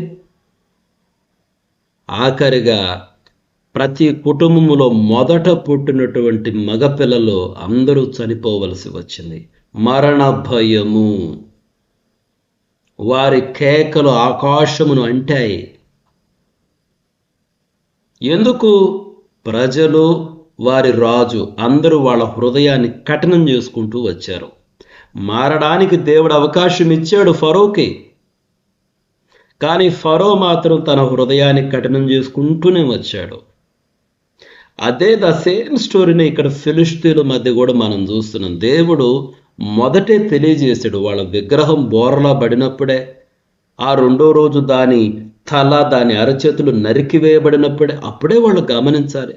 ఆఖరిగా ప్రతి కుటుంబంలో మొదట పుట్టినటువంటి మగపిల్లలు అందరూ చనిపోవలసి వచ్చింది. మరణ భయము. వారి కేకలు ఆకాశమును అంటాయి. ఎందుకు? ప్రజలు, వారి రాజు అందరూ వాళ్ళ హృదయాన్ని కఠినం చేసుకుంటూ వచ్చారు. మారడానికి దేవుడు అవకాశం ఇచ్చాడు ఫరోకి, కానీ ఫరో మాత్రం తన హృదయాన్ని కఠినం చేసుకుంటూనే వచ్చాడు. అదే ద సేమ్ స్టోరీని ఇక్కడ ఫిలిష్తీయుల మధ్య కూడా మనం చూస్తున్నాం. దేవుడు మొదటే తెలియజేశాడు. వాళ్ళ విగ్రహం బోరలా పడినప్పుడే, ఆ రెండో రోజు దాని తల, దాని అరచేతులు నరికివేయబడినప్పుడే, అప్పుడే వాళ్ళు గమనించాలి.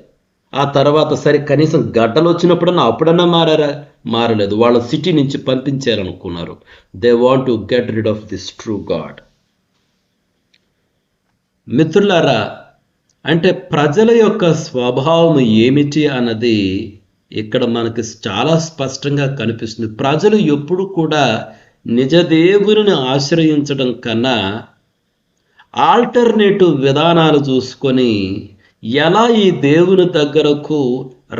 ఆ తర్వాత సరే కనీసం గడ్డలు వచ్చినప్పుడన్నా అప్పుడన్నా మారారా? మారలేదు. వాళ్ళ సిటీ నుంచి పంపించారనుకున్నారు. They want to get rid of this true God. మిత్రులారా, అంటే ప్రజల యొక్క స్వభావం ఏమిటి అన్నది ఇక్కడ మనకి చాలా స్పష్టంగా కనిపిస్తుంది. ప్రజలు ఎప్పుడు కూడా నిజ దేవుని ఆశ్రయించడం కన్నా ఆల్టర్నేటివ్ విధానాలు చూసుకొని ఎలా ఈ దేవుని దగ్గరకు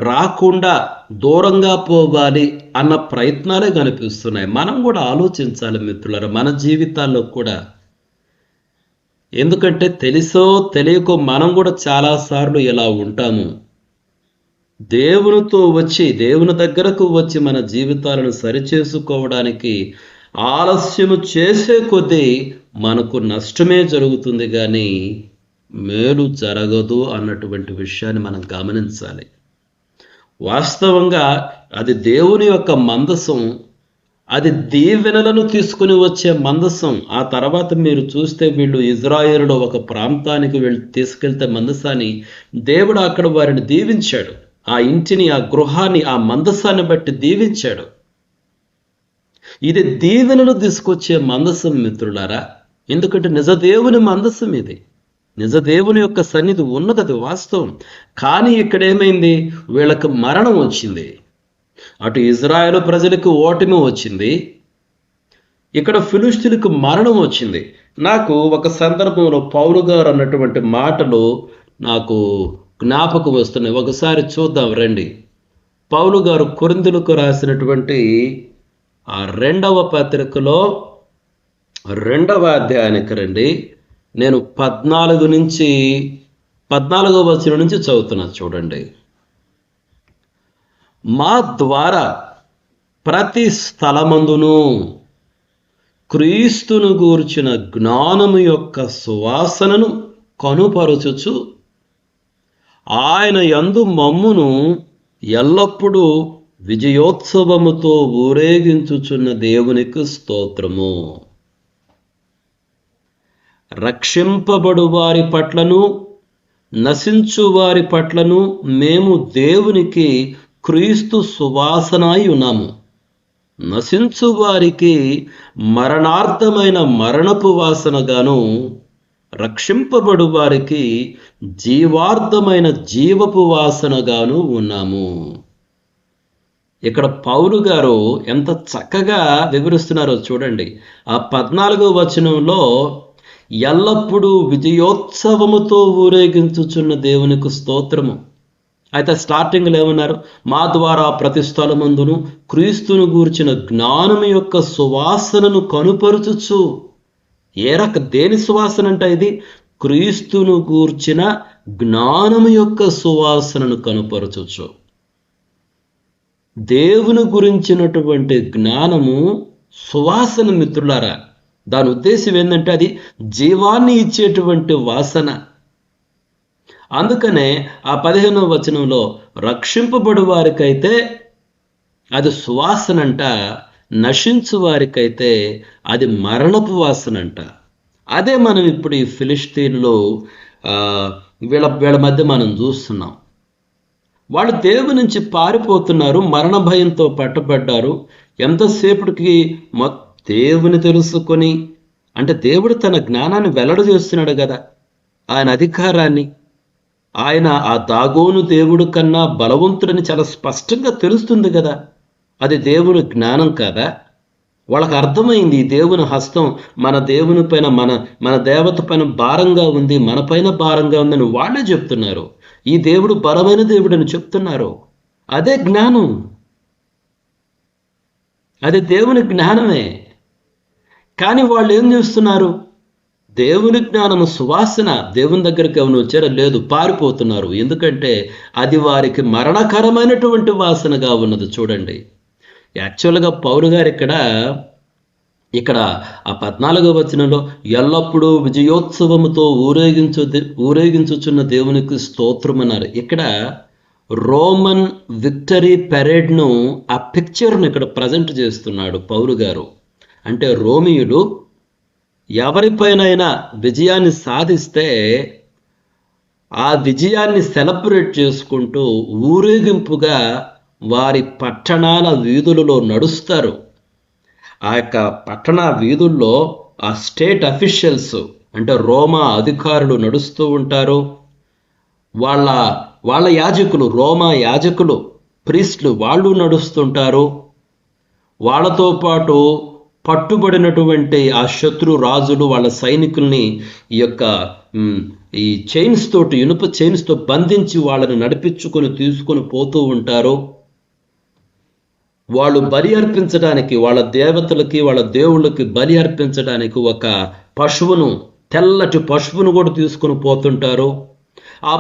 రాకుండా దూరంగా పోవాలి అన్న ప్రయత్నాలే కనిపిస్తున్నాయి. మనం కూడా ఆలోచించాలి మిత్రులారా, మన జీవితాల్లో కూడా. ఎందుకంటే తెలుసో తెలియకో మనం కూడా చాలాసార్లు ఇలా ఉంటాము. దేవునితో వచ్చి, దేవుని దగ్గరకు వచ్చి మన జీవితాలను సరిచేసుకోవడానికి ఆలస్యము చేసే కొద్దీ మనకు నష్టమే జరుగుతుంది కానీ మేలు జరగదు అన్నటువంటి విషయాన్ని మనం గమనించాలి. వాస్తవంగా అది దేవుని యొక్క మందసం, అది దీవెనలను తీసుకుని వచ్చే మందసం. ఆ తర్వాత మీరు చూస్తే వీళ్ళు ఇజ్రాయేలులో ఒక ప్రాంతానికి తీసుకెళ్తే మందసాన్ని దేవుడు అక్కడ వారిని దీవించాడు. ఆ ఇంటిని, ఆ గృహాన్ని, ఆ మందసాన్ని బట్టి దీవించాడు. ఇది దీవెనలు తీసుకొచ్చే మందసం మిత్రులారా. ఎందుకంటే నిజ దేవుని మందసం ఇది, నిజ దేవుని యొక్క సన్నిధి ఉన్నది, అది వాస్తవం. కానీ ఇక్కడ ఏమైంది? వీళ్ళకి మరణం వచ్చింది. అటు ఇజ్రాయేలు ప్రజలకు ఓటమి వచ్చింది, ఇక్కడ ఫిలిష్తీయులకు మరణం వచ్చింది. నాకు ఒక సందర్భంలో పౌలు గారు అన్నటువంటి మాటలు నాకు జ్ఞాపకం వస్తున్నాయి. ఒకసారి చూద్దాం రండి. పౌలు గారు కొరింథీయులకు రాసినటువంటి ఆ 2వ పత్రికలో 2వ అధ్యాయానికి రండి. నేను 14వ వచనం నుంచి చదువుతున్నా చూడండి. మా ద్వారా ప్రతి స్థలమందును క్రీస్తును గూర్చిన జ్ఞానము యొక్క సువాసనను కనుపరచుచు ఆయన యందు మమ్మును ఎల్లప్పుడూ విజయోత్సవముతో ఊరేగించుచున్న దేవునికి స్తోత్రము. రక్షింపబడు వారి పట్లను నశించు వారి పట్లను మేము దేవునికి క్రీస్తు సువాసనాయి ఉన్నాము. నశించు వారికి మరణార్థమైన మరణపు వాసనగాను, రక్షింపబడు వారికి జీవార్థమైన జీవపు వాసనగాను ఉన్నాము. ఇక్కడ పౌలు గారు ఎంత చక్కగా వివరిస్తున్నారో చూడండి. ఆ 14వ వచనంలో ఎల్లప్పుడూ విజయోత్సవముతో ఊరేగించుచున్న దేవునికి స్తోత్రము. అయితే స్టార్టింగ్లో ఏమన్నారు? మా ద్వారా ప్రతి స్థలమందును క్రీస్తును గూర్చిన జ్ఞానము యొక్క సువాసనను కనుపరుచుచు. దేని సువాసన అంట ఇది? క్రీస్తును గూర్చిన జ్ఞానము యొక్క సువాసనను కనుపరచుచు. దేవుని గురించినటువంటి జ్ఞానము సువాసన మిత్రులారా. దాని ఉద్దేశం ఏంటంటే అది జీవాన్ని ఇచ్చేటువంటి వాసన. అందుకనే ఆ 15వ వచనంలో రక్షింపబడు వారికైతే అది సువాసనంట, నశించు వారికైతే అది మరణపు వాసనంట. అదే మనం ఇప్పుడు ఈ ఫిలిష్తీన్లో వీళ్ళ మధ్య మనం చూస్తున్నాం. వాళ్ళు దేవుని నుంచి పారిపోతున్నారు, మరణ భయంతో పట్టబడ్డారు. ఎంతసేపటికి దేవుని తెలుసుకొని, అంటే దేవుడు తన జ్ఞానాన్ని వెల్లడి చేస్తున్నాడు కదా, ఆయన అధికారాన్ని. ఆయన ఆ దాగోను దేవుడు కన్నా బలవంతుడని చాలా స్పష్టంగా తెలుస్తుంది కదా. అది దేవుని జ్ఞానం కాదా? వాళ్ళకి అర్థమైంది ఈ దేవుని హస్తం మన దేవుని పైన, మన దేవత పైన భారంగా ఉంది, మన పైన భారంగా ఉందని వాళ్ళే చెప్తున్నారు. ఈ దేవుడు బలమైన దేవుడు అని చెప్తున్నారు. అదే జ్ఞానం, అది దేవుని జ్ఞానమే. కానీ వాళ్ళు ఏం చేస్తున్నారు? దేవుని జ్ఞానము సువాసన దేవుని దగ్గరికి ఏమైనా వచ్చారా? లేదు, పారిపోతున్నారు. ఎందుకంటే అది వారికి మరణకరమైనటువంటి వాసనగా ఉన్నది. చూడండి, యాక్చువల్గా పౌలు గారు ఇక్కడ ఆ 14వ వచనంలో ఎల్లప్పుడూ విజయోత్సవముతో ఊరేగించుచున్న దేవునికి స్తోత్రం అన్నారు. ఇక్కడ రోమన్ విక్టరీ పెరేడ్ను, ఆ పిక్చర్ను ఇక్కడ ప్రజెంట్ చేస్తున్నాడు పౌలు గారు. అంటే రోమియులు ఎవరిపైనైనా విజయాన్ని సాధిస్తే ఆ విజయాన్ని సెలబ్రేట్ చేసుకుంటూ ఊరేగింపుగా వారి పట్టణాల వీధులలో నడుస్తారు. ఆ యొక్క పట్టణ వీధుల్లో ఆ స్టేట్ అఫీషియల్స్ అంటే రోమా అధికారులు నడుస్తూ ఉంటారు. వాళ్ళ యాజకులు, రోమా యాజకులు, ప్రీస్టులు వాళ్ళు నడుస్తుంటారు. వాళ్ళతో పాటు పట్టుబడినటువంటి ఆ శత్రు రాజులు వాళ్ళ సైనికుల్ని ఈ చైన్స్ తోటి, ఇనుప చైన్స్తో బంధించి వాళ్ళని నడిపించుకొని తీసుకొని పోతూ ఉంటారు. వాళ్ళు బలి అర్పించడానికి, వాళ్ళ దేవతలకి వాళ్ళ దేవుళ్ళకి బలి అర్పించడానికి ఒక పశువును, తెల్లటి పశువును కూడా తీసుకొని పోతుంటారు. ఆ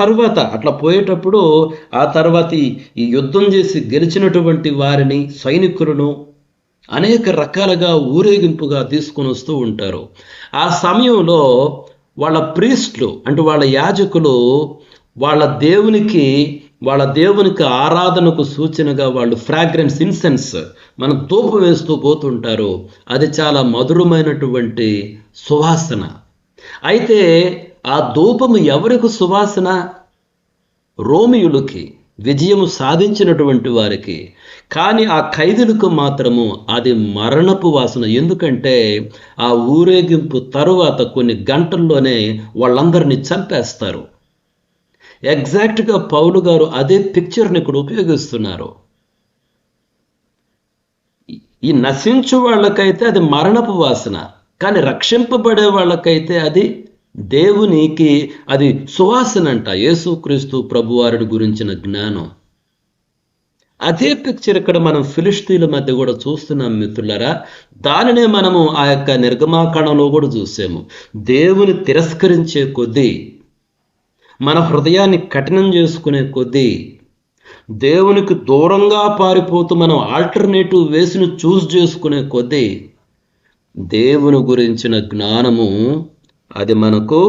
తర్వాత అట్లా పోయేటప్పుడు ఆ తర్వాత ఈ యుద్ధం చేసి గెలిచినటువంటి వారిని, సైనికులను అనేక రకాలుగా ఊరేగింపుగా తీసుకొని వస్తూ ఉంటారు. ఆ సమయంలో వాళ్ళ ప్రీస్టులు అంటే వాళ్ళ యాజకులు వాళ్ళ దేవునికి ఆరాధనకు సూచనగా వాళ్ళు ఫ్రాగ్రెన్స్, ఇన్సెన్స్ మనం ధూపం వేస్తూ పోతుంటారు. అది చాలా మధురమైనటువంటి సువాసన. అయితే ఆ ధూపము ఎవరికి సువాసన? రోమియులకి, విజయము సాధించినటువంటి వారికి. కానీ ఆ ఖైదీలకు మాత్రము అది మరణపు వాసన. ఎందుకంటే ఆ ఊరేగింపు తరువాత కొన్ని గంటల్లోనే వాళ్ళందరినీ చంపేస్తారు. ఎగ్జాక్ట్గా పౌలు గారు అదే పిక్చర్ని ఇక్కడ ఉపయోగిస్తున్నారు. ఈ నశించు వాళ్ళకైతే అది మరణపు వాసన, కానీ రక్షింపబడే వాళ్ళకైతే అది దేవునికి అది సువాసన అంట. యేసుక్రీస్తు ప్రభువారుడి గురించిన జ్ఞానం. అదే పిక్చర్ ఇక్కడ మనం ఫిలిష్తీన్ల మధ్య కూడా చూస్తున్నాం మిత్రులారా. దానినే మనము ఆ యొక్క నిర్గమాకాండంలో కూడా చూసాము. దేవుని తిరస్కరించే కొద్దీ, మన హృదయాన్ని కఠినం చేసుకునే కొద్దీ, దేవునికి దూరంగా పారిపోతూ మనం ఆల్టర్నేటివ్ వేస్ను చూస్ చేసుకునే కొద్దీ దేవుని గురించిన జ్ఞానము అది మనకు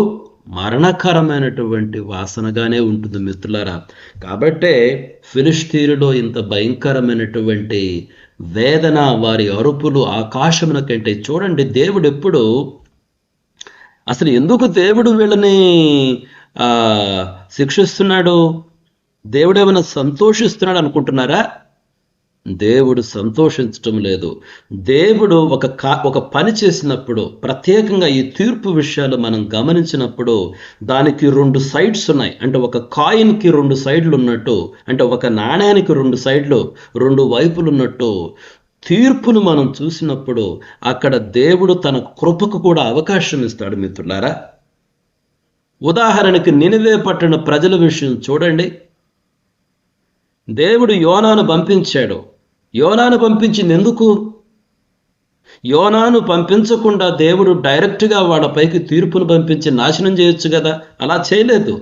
మరణకరమైనటువంటి వాసనగానే ఉంటుంది మిత్రులారా. కాబట్టే ఫిలిష్తీనులో ఇంత భయంకరమైనటువంటి వేదన, వారి అరుపులు ఆకాశమున కంటే. చూడండి, దేవుడు ఎప్పుడు అసలు ఎందుకు దేవుడు వీళ్ళని శిక్షిస్తున్నాడు? దేవుడు ఏమైనా సంతోషిస్తున్నాడు అనుకుంటున్నారా? దేవుడు సంతోషించటం లేదు. దేవుడు ఒక పని చేసినప్పుడు, ప్రత్యేకంగా ఈ తీర్పు విషయాలు మనం గమనించినప్పుడు, దానికి 2 సైడ్స్ ఉన్నాయి. అంటే ఒక కాయిన్కి 2 సైడ్లు ఉన్నట్టు, అంటే ఒక నాణ్యానికి 2 సైడ్లు, 2 వైపులు ఉన్నట్టు, తీర్పును మనం చూసినప్పుడు అక్కడ దేవుడు తన కృపకు కూడా అవకాశం ఇస్తాడు మిత్రులారా. ఉదాహరణకి నినివే పట్టణ ప్రజల విషయం చూడండి. దేవుడు యోనాను పంపించాడు. యోనాను పంపించింది ఎందుకు? యోనాను పంపించకుండా దేవుడు డైరెక్ట్గా వాళ్ళపైకి తీర్పును పంపించి నాశనం చేయొచ్చు కదా. అలా చేయలేదు.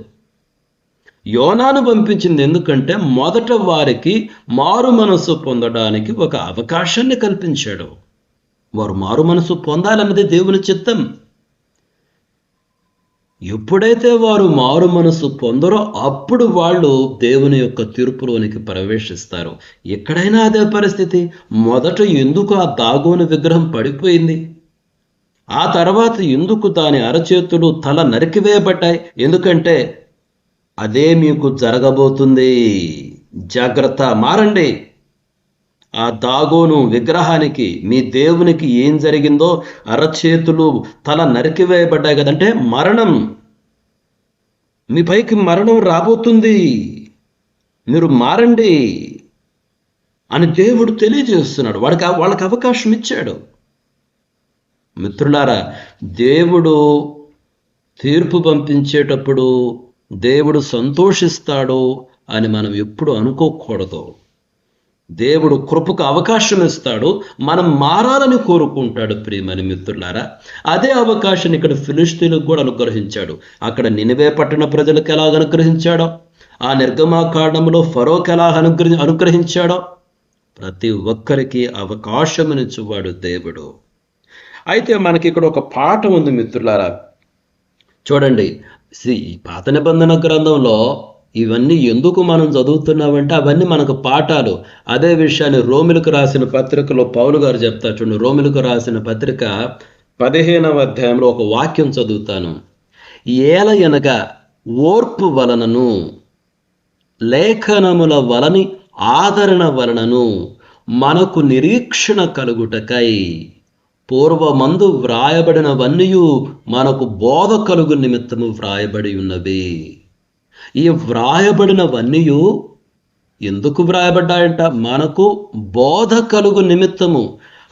యోనాను పంపించింది ఎందుకంటే మొదట వారికి మారు మనసు పొందడానికి ఒక అవకాశాన్ని కల్పించాడు. వారు మారు మనసు పొందాలన్నది దేవుని చిత్తం. ఎప్పుడైతే వారు మారు మనసు పొందరో అప్పుడు వాళ్ళు దేవుని యొక్క తీర్పులోనికి ప్రవేశిస్తారు. ఎక్కడైనా అదే పరిస్థితి. మొదట ఎందుకు ఆ దాగోను విగ్రహం పడిపోయింది? ఆ తర్వాత ఎందుకు దాని అరచేతులు తల నరికివేయబడ్డాయి? ఎందుకంటే అదే మీకు జరగబోతుంది. జాగ్రత్త, మారండి. ఆ దాగోను విగ్రహానికి, మీ దేవునికి ఏం జరిగిందో, అరచేతులు తల నరికివేయబడ్డాయి కదంటే మరణం, మీ పైకి మరణం రాబోతుంది, మీరు మారండి అని దేవుడు తెలియజేస్తున్నాడు. వాళ్ళకి అవకాశం ఇచ్చాడు. మిత్రులారా, దేవుడు తీర్పు పంపించేటప్పుడు దేవుడు సంతోషిస్తాడు అని మనం ఎప్పుడు అనుకోకూడదు. దేవుడు కృపకు అవకాశం ఇస్తాడు, మనం మారాలని కోరుకుంటాడు. ప్రియమని మిత్రులారా, అదే అవకాశాన్ని ఇక్కడ ఫిలిష్తీయులకు కూడా అనుగ్రహించాడు. అక్కడ నినివే పట్టణ ప్రజలకు ఎలాగ అనుగ్రహించాడో, ఆ నిర్గమాకాండంలో ఫరోకి ఎలా అనుగ్రహించాడో, ప్రతి ఒక్కరికి అవకాశమునిచ్చువాడు దేవుడు. అయితే మనకి ఇక్కడ ఒక పాఠం ఉంది మిత్రులారా. చూడండి, ఈ పాత నిబంధన గ్రంథంలో ఇవన్నీ ఎందుకు మనం చదువుతున్నామంటే అవన్నీ మనకు పాఠాలు. అదే విషయాన్ని రోమిలకు రాసిన పత్రికలో పౌలు గారు చెప్తారు. చూడండి, రోమిలకు రాసిన పత్రిక 15వ అధ్యాయంలో ఒక వాక్యం చదువుతాను. ఏలయనగా ఓర్పు వలనను లేఖనముల వలని ఆదరణ వలనను మనకు నిరీక్షణ కలుగుటకై పూర్వమందు వ్రాయబడినవన్నీ మనకు బోధ కలుగు నిమిత్తము వ్రాయబడి ఉన్నవి. ఈ వ్రాయబడినవన్నీ ఎందుకు వ్రాయబడ్డాయంట? మనకు బోధ కలుగు నిమిత్తము.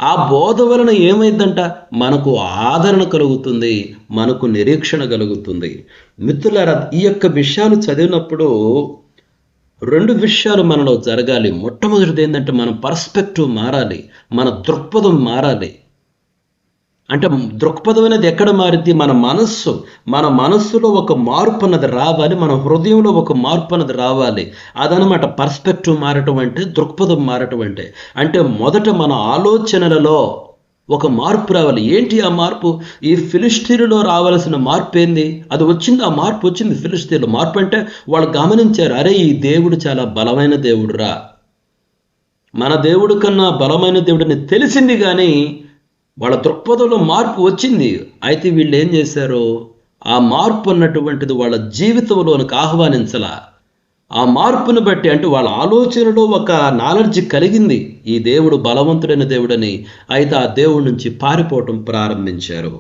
ఆ బోధ వలన ఏమైందంట? మనకు ఆదరణ కలుగుతుంది, మనకు నిరీక్షణ కలుగుతుంది. మిత్రులారా, ఈ యొక్క విషయాలు చదివినప్పుడు 2 విషయాలు మనలో జరగాలి. మొట్టమొదటిది ఏంటంటే మన పర్స్పెక్టివ్ మారాలి, మన దృక్పథం మారాలి. అంటే దృక్పథం అనేది ఎక్కడ మారింది? మన మనస్సులో ఒక మార్పు అన్నది రావాలి, మన హృదయంలో ఒక మార్పు అన్నది రావాలి. అదనమాట పర్స్పెక్టివ్ మారటం అంటే, దృక్పథం మారటం అంటే. అంటే మొదట మన ఆలోచనలలో ఒక మార్పు రావాలి. ఏంటి ఆ మార్పు? ఈ ఫిలిష్తీనులో రావాల్సిన మార్పు ఏంది? అది వచ్చింది, ఆ మార్పు వచ్చింది ఫిలిష్తీనులో. మార్పు అంటే వాళ్ళు గమనించారు, అరే ఈ దేవుడు చాలా బలమైన దేవుడురా, మన దేవుడు కన్నా బలమైన దేవుడిని తెలిసింది. కానీ వాళ్ళ దృక్పథంలో మార్పు వచ్చింది. అయితే వీళ్ళు ఏం చేశారు? ఆ మార్పు అన్నటువంటిది వాళ్ళ జీవితంలోనికి ఆహ్వానించలా. ఆ మార్పును బట్టి, అంటే వాళ్ళ ఆలోచనలో ఒక నాలెడ్జ్ కలిగింది, ఈ దేవుడు బలవంతుడైన దేవుడని. అయితే ఆ దేవుడి నుంచి పారిపోవటం ప్రారంభించారు.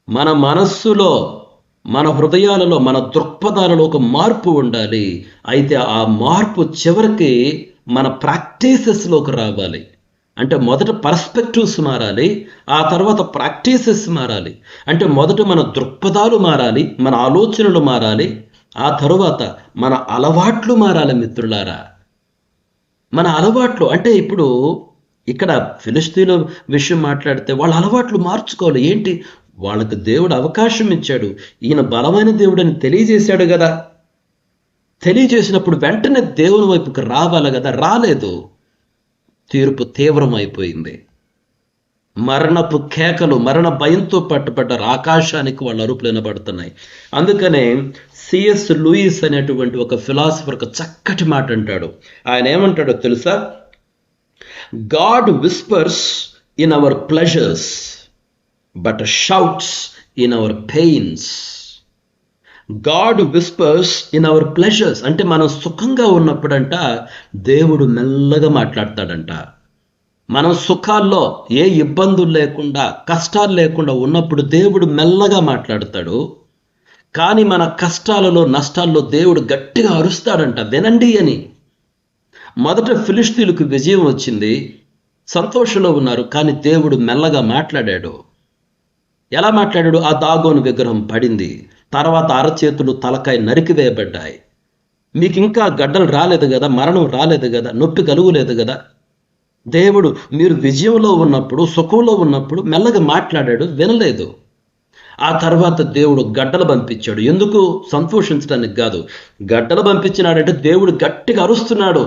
మన మనస్సులో, మన హృదయాలలో, మన దృక్పథాలలో ఒక మార్పు ఉండాలి. అయితే ఆ మార్పు చివరికి మన ప్రాక్టీసెస్లోకి రావాలి. అంటే మొదట పర్స్పెక్టివ్స్ మారాలి, ఆ తర్వాత ప్రాక్టీసెస్ మారాలి. అంటే మొదట మన దృక్పథాలు మారాలి, మన ఆలోచనలు మారాలి, ఆ తరువాత మన అలవాట్లు మారాలి. మిత్రులారా, మన అలవాట్లు అంటే ఇప్పుడు ఇక్కడ ఫిలిస్తీన్ల విషయం మాట్లాడితే వాళ్ళ అలవాట్లు మార్చుకోవాలి. ఏంటి? వాళ్ళకి దేవుడు అవకాశం ఇచ్చాడు. ఈయన బలమైన దేవుడని తెలియజేశాడు కదా. తెలియజేసినప్పుడు వెంటనే దేవుని వైపుకి రావాలి కదా. రాలేదు. తీర్పు తీవ్రమైపోయింది. మరణపు కేకలు, మరణ భయంతో పట్టుబడ్డారు. ఆకాశానికి వాళ్ళ అరుపులు వినబడుతున్నాయి. అందుకనే సిఎస్ లూయిస్ అనేటువంటి ఒక ఫిలాసఫర్ ఒక చక్కటి మాట అంటాడు. ఆయన ఏమంటాడో తెలుసా? God whispers in our pleasures but shouts in our pains. God whispers in our pleasures అంటే మనం సుఖంగా ఉన్నప్పుడంట దేవుడు మెల్లగా మాట్లాడతాడంట. మనం సుఖాల్లో ఏ ఇబ్బందులు లేకుండా, కష్టాలు లేకుండా ఉన్నప్పుడు దేవుడు మెల్లగా మాట్లాడతాడు. కానీ మన కష్టాలలో, నష్టాల్లో దేవుడు గట్టిగా అరుస్తాడంట, వినండి అని. మొదట ఫిలిస్తీన్లకు విజయం వచ్చింది, సంతోషంలో ఉన్నారు. కానీ దేవుడు మెల్లగా మాట్లాడాడు. ఎలా మాట్లాడాడు? ఆ దాగోను విగ్రహం పడింది. తర్వాత అరచేతులు, తలకాయ నరికివేయబడ్డాయి. మీకు ఇంకా గడ్డలు రాలేదు కదా, మరణం రాలేదు కదా, నొప్పి కలుగులేదు కదా. దేవుడు మీరు విజయంలో ఉన్నప్పుడు, సుఖంలో ఉన్నప్పుడు మెల్లగా మాట్లాడాడు, వినలేదు. ఆ తర్వాత దేవుడు గడ్డలు పంపించాడు. ఎందుకు? సంతోషించడానికి కాదు. గడ్డలు పంపించినాడంటే దేవుడు గట్టిగా అరుస్తున్నాడు,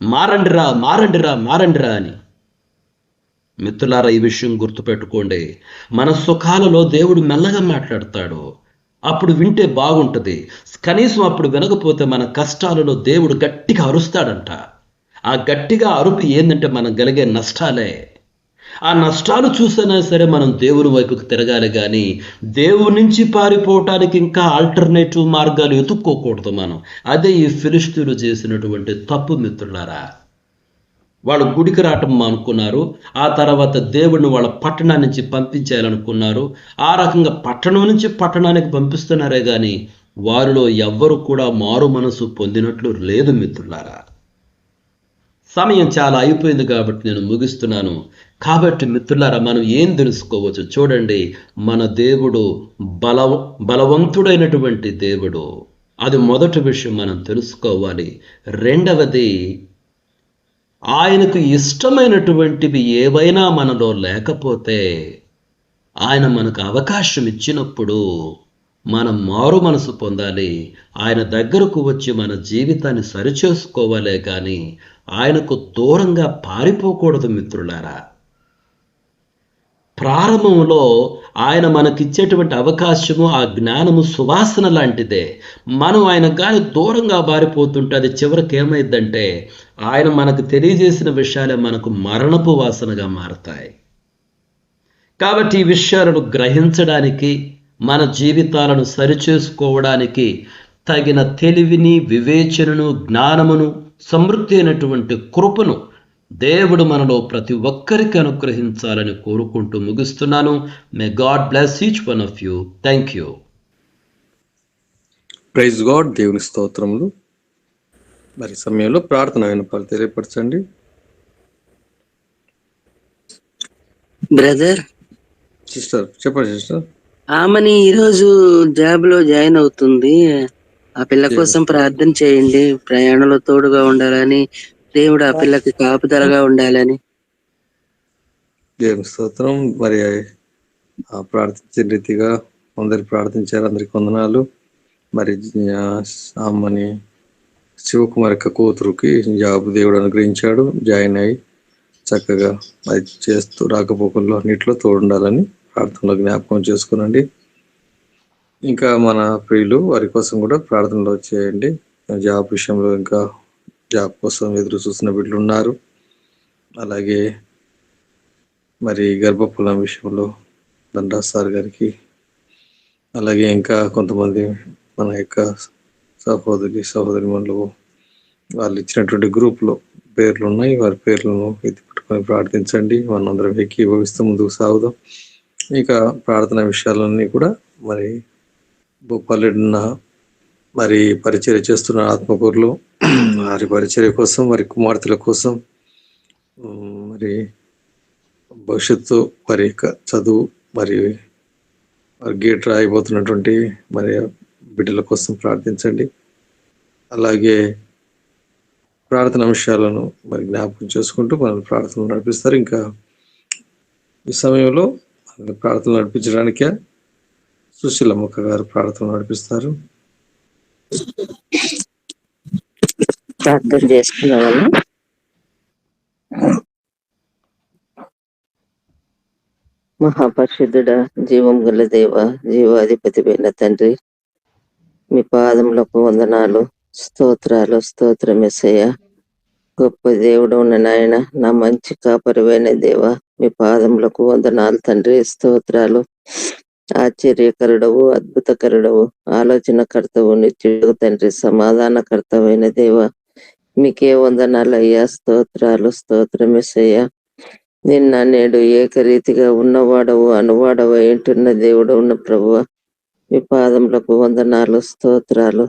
మారండిరా, మారండిరా, మారండిరా అని. మిత్రులారా, ఈ విషయం గుర్తుపెట్టుకోండి. మన సుఖాలలో దేవుడు మెల్లగా మాట్లాడతాడు. అప్పుడు వింటే బాగుంటుంది. కనీసం అప్పుడు వినకపోతే మన కష్టాలలో దేవుడు గట్టిగా అరుస్తాడంట. ఆ గట్టిగా అరుపు ఏంటంటే మనం కలిగే నష్టాలే. ఆ నష్టాలు చూసినా సరే మనం దేవుని వైపుకి తిరగాలి, కానీ దేవుని నుంచి పారిపోవటానికి ఇంకా ఆల్టర్నేటివ్ మార్గాలు ఎత్తుక్కోకూడదు మనం. అదే ఈ ఫిలిస్తీన్లు చేసినటువంటి తప్పు మిత్రులారా. వాళ్ళు గుడికి రావటం అనుకున్నారు. ఆ తర్వాత దేవుడిని వాళ్ళ పట్టణాన్ని నుంచి పంపించేయాలనుకున్నారు. ఆ రకంగా పట్టణం నుంచి పట్టణానికి పంపిస్తున్నారే కానీ వారిలో ఎవ్వరు కూడా మారు మనసు పొందినట్లు లేదు మిత్రులారా. సమయం చాలా అయిపోయింది కాబట్టి నేను ముగిస్తున్నాను. కాబట్టి మిత్రులారా, మనం ఏం తెలుసుకోవచ్చు చూడండి. మన దేవుడు బలవంతుడైనటువంటి దేవుడు. అది మొదటి విషయం మనం తెలుసుకోవాలి. రెండవది, ఆయనకు ఇష్టమైనటువంటివి ఏవైనా మనలో లేకపోతే ఆయన మనకు అవకాశం ఇచ్చినప్పుడు మనం మారు మనసు పొందాలి. ఆయన దగ్గరకు వచ్చి మన జీవితాన్ని సరిచేసుకోవాలే కానీ ఆయనకు దూరంగా పారిపోకూడదు మిత్రులారా. ప్రారంభంలో ఆయన మనకిచ్చేటువంటి అవకాశము, ఆ జ్ఞానము సువాసన లాంటిదే. మనం ఆయన కానీ దూరంగా పారిపోతుంటే అది చివరికి ఏమైందంటే ఆయన మనకు తెలియజేసిన విషయాలే మనకు మరణపు వాసనగా మారతాయి. కాబట్టి ఈ విషయాలను గ్రహించడానికి, మన జీవితాలను సరిచేసుకోవడానికి తగిన తెలివిని, వివేచనను, జ్ఞానమును, సమృద్ధి అయినటువంటి కృపను దేవుడు మనలో ప్రతి ఒక్కరికి అనుగ్రహించాలని కోరుకుంటూ ముగిస్తున్నాను. May god bless each one of you. Thank you. Praise God. దేవుని స్తోత్రములు. మరి సమయంలో ప్రార్థన విన్నపాలు తెలియపరచండి. బ్రదర్, సిస్టర్ చెప్పండి సిస్టర్. ఆమెని ఈరోజు జాబ్ లో జాయిన్ అవుతుంది. ఆ పిల్ల కోసం ప్రార్థన చేయండి. ప్రయాణంలో తోడుగా ఉండాలని, దేవుడు ఆ పిల్లకి కాపుదలగా ఉండాలని. దేవుని స్తోత్రం. మరి ప్రార్థించిన రీతిగా అందరు ప్రార్థించారు. అందరికి వందనాలు. మరి అమ్మని శివకుమార్ యొక్క కూతురుకి జాబ్ దేవుడు అనుగ్రహించాడు. జాయిన్ అయ్యి చక్కగా అది చేస్తూ రాకపోకల్లో అన్నింటిలో తోడుండాలని ప్రార్థనలో జ్ఞాపకం చేసుకునండి. ఇంకా మన ప్రియులు వారి కోసం కూడా ప్రార్థనలో చేయండి. జాబ్ విషయంలో ఇంకా జాబ్ కోసం ఎదురు చూస్తున్న బిడ్డలు ఉన్నారు. అలాగే మరి గర్భఫలం విషయంలో దండా సార్ గారికి, అలాగే ఇంకా కొంతమంది మన యొక్క సహోదరి మనలో వాళ్ళు ఇచ్చినటువంటి గ్రూప్లో పేర్లు ఉన్నాయి. వారి పేర్లను ఎత్తి పెట్టుకొని ప్రార్థించండి. మనందరం ఏకీభవిస్తూ ముందుకు సాగుదాం. ఇంకా ప్రార్థన విషయాలన్నీ కూడా మరి భూపాలెడ్డిన మరి పరిచర్య చేస్తున్న ఆత్మకూరులో వారి పరిచర్య కోసం, వారి కుమార్తెల కోసం, మరి భవిష్యత్తు వారి యొక్క చదువు, మరి వారి గేట్ రాయిపోతున్నటువంటి మరి బిడ్డల కోసం ప్రార్థించండి. అలాగే ప్రార్థన అంశాలను మరి జ్ఞాపకం చేసుకుంటూ మనం ప్రార్థనలు నడిపిస్తారు. ఇంకా ఈ సమయంలో మనల్ని ప్రార్థన నడిపించడానికే సుశీలమ్మక్క గారు ప్రార్థన నడిపిస్తారు. ప్రార్థన చేసుకున్నామని మహాపరిశుద్ధుడ, జీవం గల దేవ, జీవాధిపతి అయిన తండ్రి, మీ పాదములకు వందనాలు, స్తోత్రాలు, స్తోత్రమేసయ్య. గొప్ప దేవుడు ఉన్న నాయన, నా మంచి కాపరివైన దేవ, మీ పాదములకు వందనాలు తండ్రి, స్తోత్రాలు. ఆశ్చర్యకరుడవు, అద్భుతకరుడవు, ఆలోచనకర్తవు, నిత్యుడు తండ్రి, సమాధానకర్తవైన దేవ, మీకే వందనాలయ్యా, స్తోత్రాలు, స్తోత్రమేసయ్య. నిన్న నేడు ఏకరీతిగా ఉన్నవాడవు, అనువాడవు ఏంటున్న దేవుడు ఉన్న ప్రభువ, మీ పాదములకు వందనాలు, స్తోత్రాలు.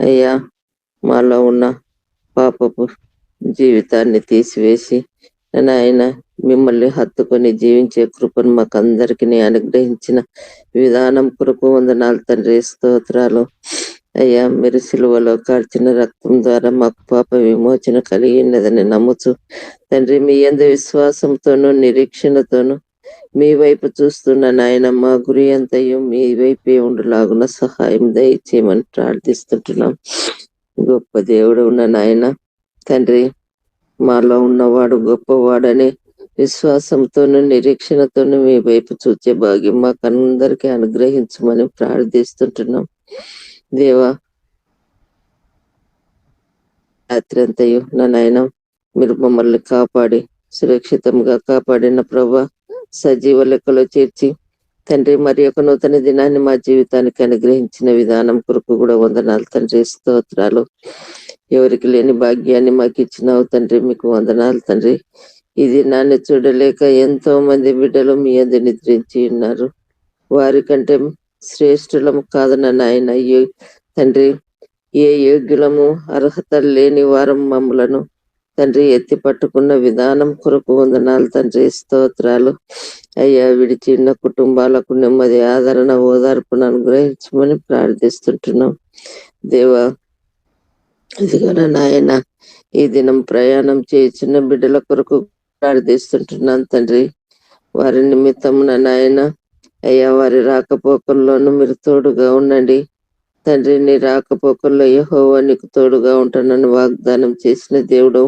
అయ్యా, మాలో ఉన్న పాపపు జీవితాన్ని తీసివేసి నాయన మిమ్మల్ని హత్తుకొని జీవించే కృపను మాకు అందరికి అనుగ్రహించిన విధానం కొరకు వందనాలు తండ్రి, స్తోత్రాలు. అయ్యా, మీరు సిలువలో కార్చిన రక్తం ద్వారా మాకు పాప విమోచన కలిగినదని నమ్ముచు తండ్రి, మీ యందు విశ్వాసంతోనూ నిరీక్షణతోనూ మీ వైపు చూస్తున్న నాయన మా గురి అంతయు మీ వైపే ఉండులాగున సహాయం దయచేయమని ప్రార్థిస్తుంటున్నాం. గొప్ప దేవుడు ఉన్న నాయన తండ్రి, మాలో ఉన్నవాడు గొప్పవాడని విశ్వాసంతోనూ నిరీక్షణతోనూ మీ వైపు చూచే భాగ్యం మాకు అందరికీ అనుగ్రహించమని ప్రార్థిస్తుంటున్నాం. దేవా, రాత్రి అంతయు నా నాయన మీరు మమ్మల్ని కాపాడి సురక్షితంగా కాపాడిన ప్రభా, సజీవ లెక్కలో చేర్చి తండ్రి, మరి ఒక నూతన దినాన్ని మా జీవితానికి అనుగ్రహించిన విధానం కొరకు కూడా వందనాలు తండ్రి, స్తోత్రాలు. ఎవరికి లేని భాగ్యాన్ని మాకు ఇచ్చినావు తండ్రి, మీకు వందనాలు తండ్రి. ఈ దినాన్ని చూడలేక ఎంతో మంది బిడ్డలు మీ యందు నిద్రించి ఉన్నారు. వారికంటే శ్రేష్ఠులము కాదన్న నాయన తండ్రి, ఏ యోగ్యులము అర్హత లేని వారం మమ్మలను తండ్రి ఎత్తి పట్టుకున్న విధానం కొరకు వందనాలు తండ్రి, స్తోత్రాలు. అయ్యా, విడిచిన్న కుటుంబాలకు నెమ్మది, ఆదరణ, ఓదార్పును అనుగ్రహించమని ప్రార్థిస్తుంటున్నాం. దేవా, ఇదిగో నాయన ఈ దినం ప్రయాణం చేయుచున్న బిడ్డల కొరకు ప్రార్థిస్తుంటున్నాను తండ్రి. వారి నిమిత్తమున నాయన అయ్యా, వారి రాకపోకల్లోనూ మీరు తోడుగా ఉండండి తండ్రి. నీ రాకపోకల్లో యెహోవా నీకు తోడుగా ఉంటానని వాగ్దానం చేసిన దేవుడు,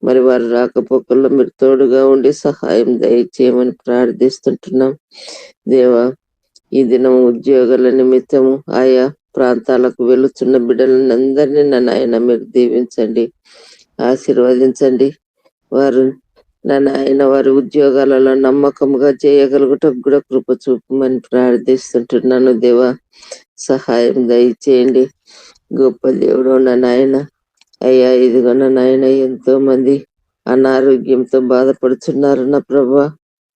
మరి వారి రాకపోకల్లో మీరు తోడుగా ఉండి సహాయం దయచేయమని ప్రార్థిస్తుంటున్నాం. దేవా, ఈ దినం ఉద్యోగాల నిమిత్తము ఆయా ప్రాంతాలకు వెళుతున్న బిడ్డలను అందరినీ నా నాయన మీరు దీవించండి, ఆశీర్వదించండి. వారు నా నాయన వారి ఉద్యోగాలలో నమ్మకంగా చేయగలుగుటకు కూడా కృప చూపమని ప్రార్థిస్తుంటున్నాను. దేవా, సహాయం దయచేయండి. గొప్ప దేవుడు నా నాయన అయ్యా, ఇదిగో నా నాయన ఎంతో మంది అనారోగ్యంతో బాధపడుతున్నారు నా ప్రభా.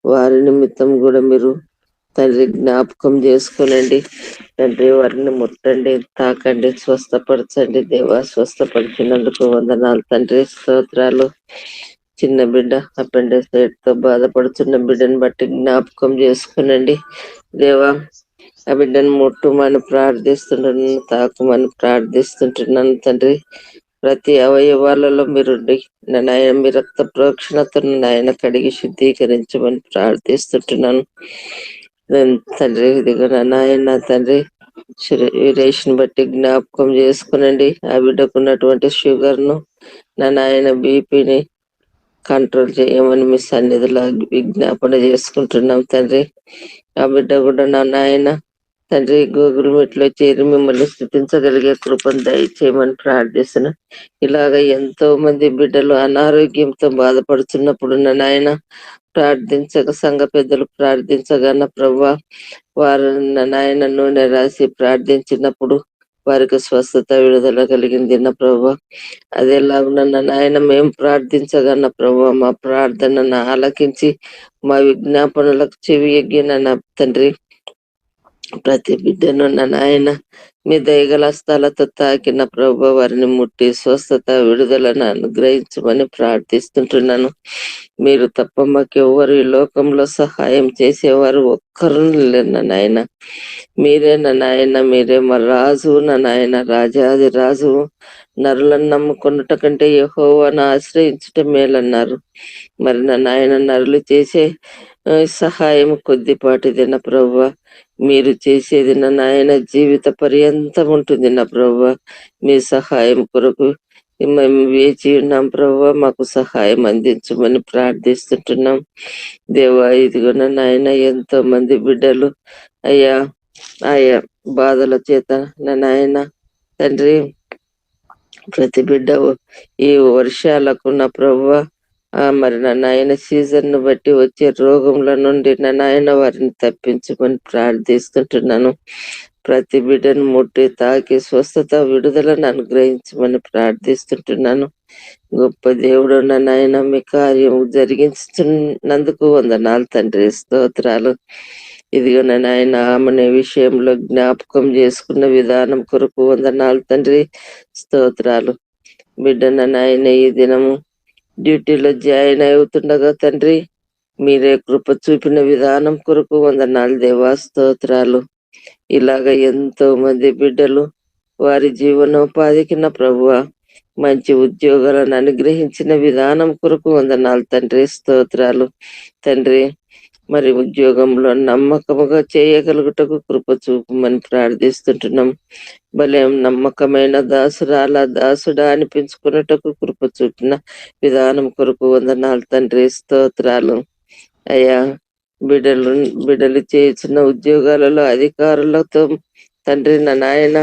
వారి నిమిత్తం కూడా మీరు తండ్రి జ్ఞాపకం చేసుకునండి తండ్రి. వారిని ముట్టండి, తాకండి, స్వస్థపరచండి. దేవా, స్వస్థపరిచినందుకు వందనాలు తండ్రి, స్తోత్రాలు. చిన్న బిడ్డ అపెండిసైట్ తో బాధపడుతున్న బిడ్డను బట్టి జ్ఞాపకం చేసుకునండి. దేవా, ఆ బిడ్డను ముట్టుమని ప్రార్థిస్తుంటున్నాను, తాకుమని ప్రార్థిస్తుంటున్నాను తండ్రి. ప్రతి అవయవాలలో మీరుండి నాయన మీ రక్త ప్రోక్షణతో నాయన కడిగి శుద్ధీకరించమని ప్రార్థిస్తుంటున్నాను తండ్రి. ఇదిగో నాయన తండ్రి, రేషన్ బట్టి జ్ఞాపకం చేసుకునండి. ఆ బిడ్డకు ఉన్నటువంటి షుగర్ ను నా నాయన బీపీని కంట్రోల్ చేయమని మీ సన్నిధిలో విజ్ఞాపన చేసుకుంటున్నాం తండ్రి. ఆ బిడ్డ కూడా నా నాయన తండ్రి గూగుల్ మీట్ లో చేరి మిమ్మల్ని స్థుతించగలిగే కృపను దయచేయమని ప్రార్థిస్తున్నా. ఇలాగ ఎంతో మంది బిడ్డలు అనారోగ్యంతో బాధపడుతున్నప్పుడు నా నాయన ప్రార్థించక సంఘ పెద్దలు ప్రార్థించగా నా ప్రభా, వారు నా నాయన నూనె రాసి ప్రార్థించినప్పుడు వారికి స్వస్థత, విడుదల కలిగింది నా ప్రభా. అదేలాగా నా నాయన మేము ప్రార్థించగా నా ప్రభా, మా ప్రార్థనను ఆలకించి మా విజ్ఞాపనలకు చెవి ఎగ్గిన నా తండ్రి, ప్రతి బిడ్డను నా నాయన మీ దయగల స్థలతో తాకిన ప్రభు వారిని ముట్టి స్వస్థత విడుదలను అనుగ్రహించమని ప్రార్థిస్తుంటున్నాను. మీరు తప్ప మాకెవ్వరు ఈ లోకంలో సహాయం చేసేవారు ఒక్కరు లేరు నా నాయన. మీరే నా నాయన, మీరే మా రాజు నా నాయన, రాజాది రాజు. నరులను నమ్ముకున్నట కంటే యెహోవాను ఆశ్రయించుట మేలన్నారు. మరి నా నాయన నరులు చేసే సహాయం కొద్దిపాటిది నా ప్రభువా. మీరు చేసేది నా నాయన జీవిత పర్యంతం ఉంటుంది నా ప్రభువా. మీ సహాయం కొరకు మేము వేచి ఉన్నాం ప్రభువా. మాకు సహాయం అందించమని ప్రార్థిస్తుంటున్నాం దేవా. ఇదిగో నా నాయన ఎంతో మంది బిడ్డలు అయ్యా ఆయా బాధల చేత నా నాయన తండ్రి ప్రతి బిడ్డ ఈ వర్షాలకు నా ప్రభువా మరి నా నాయన సీజన్ ను బట్టి వచ్చే రోగముల నుండి నా నాయన వారిని తప్పించమని ప్రార్థిస్తుంటున్నాను. ప్రతి బిడ్డను ముట్టి తాకి స్వస్థత విడుదలను అనుగ్రహించమని ప్రార్థిస్తుంటున్నాను. గొప్ప దేవుడు నా నాయన మీ కార్యం జరిగించుతున్నందుకు వందనాలు తండ్రి, స్తోత్రాలు. ఇదిగో నా నాయన ఆమె విషయంలో జ్ఞాపకం చేసుకున్న విధానం కొరకు వందనాలు తండ్రి, స్తోత్రాలు. బిడ్డ నా నాయన ఈ దినము డ్యూటీలో జాయిన్ అవుతుండగా తండ్రి మీరే కృప చూపిన విధానం కొరకు వందనాలు దేవా, స్తోత్రాలు. ఇలాగ ఎంతో మంది బిడ్డలు వారి జీవనోపాధికి నా ప్రభువ మంచి ఉద్యోగాలను అనుగ్రహించిన విధానం కొరకు వందనాలు తండ్రి, స్తోత్రాలు. తండ్రి మరి ఉద్యోగంలో నమ్మకముగా చేయగలుగుటకు కృప చూపమని ప్రార్థిస్తుంటున్నాం. భలే నమ్మకమైన దాసుడా అనిపించుకున్నటకు కృప చూపిన విధానం కొరకు వందనాలు తండ్రి, స్తోత్రాలు. అయ్యా బిడ్డలు చేసిన ఉద్యోగాలలో అధికారులతో తండ్రి నా నాయన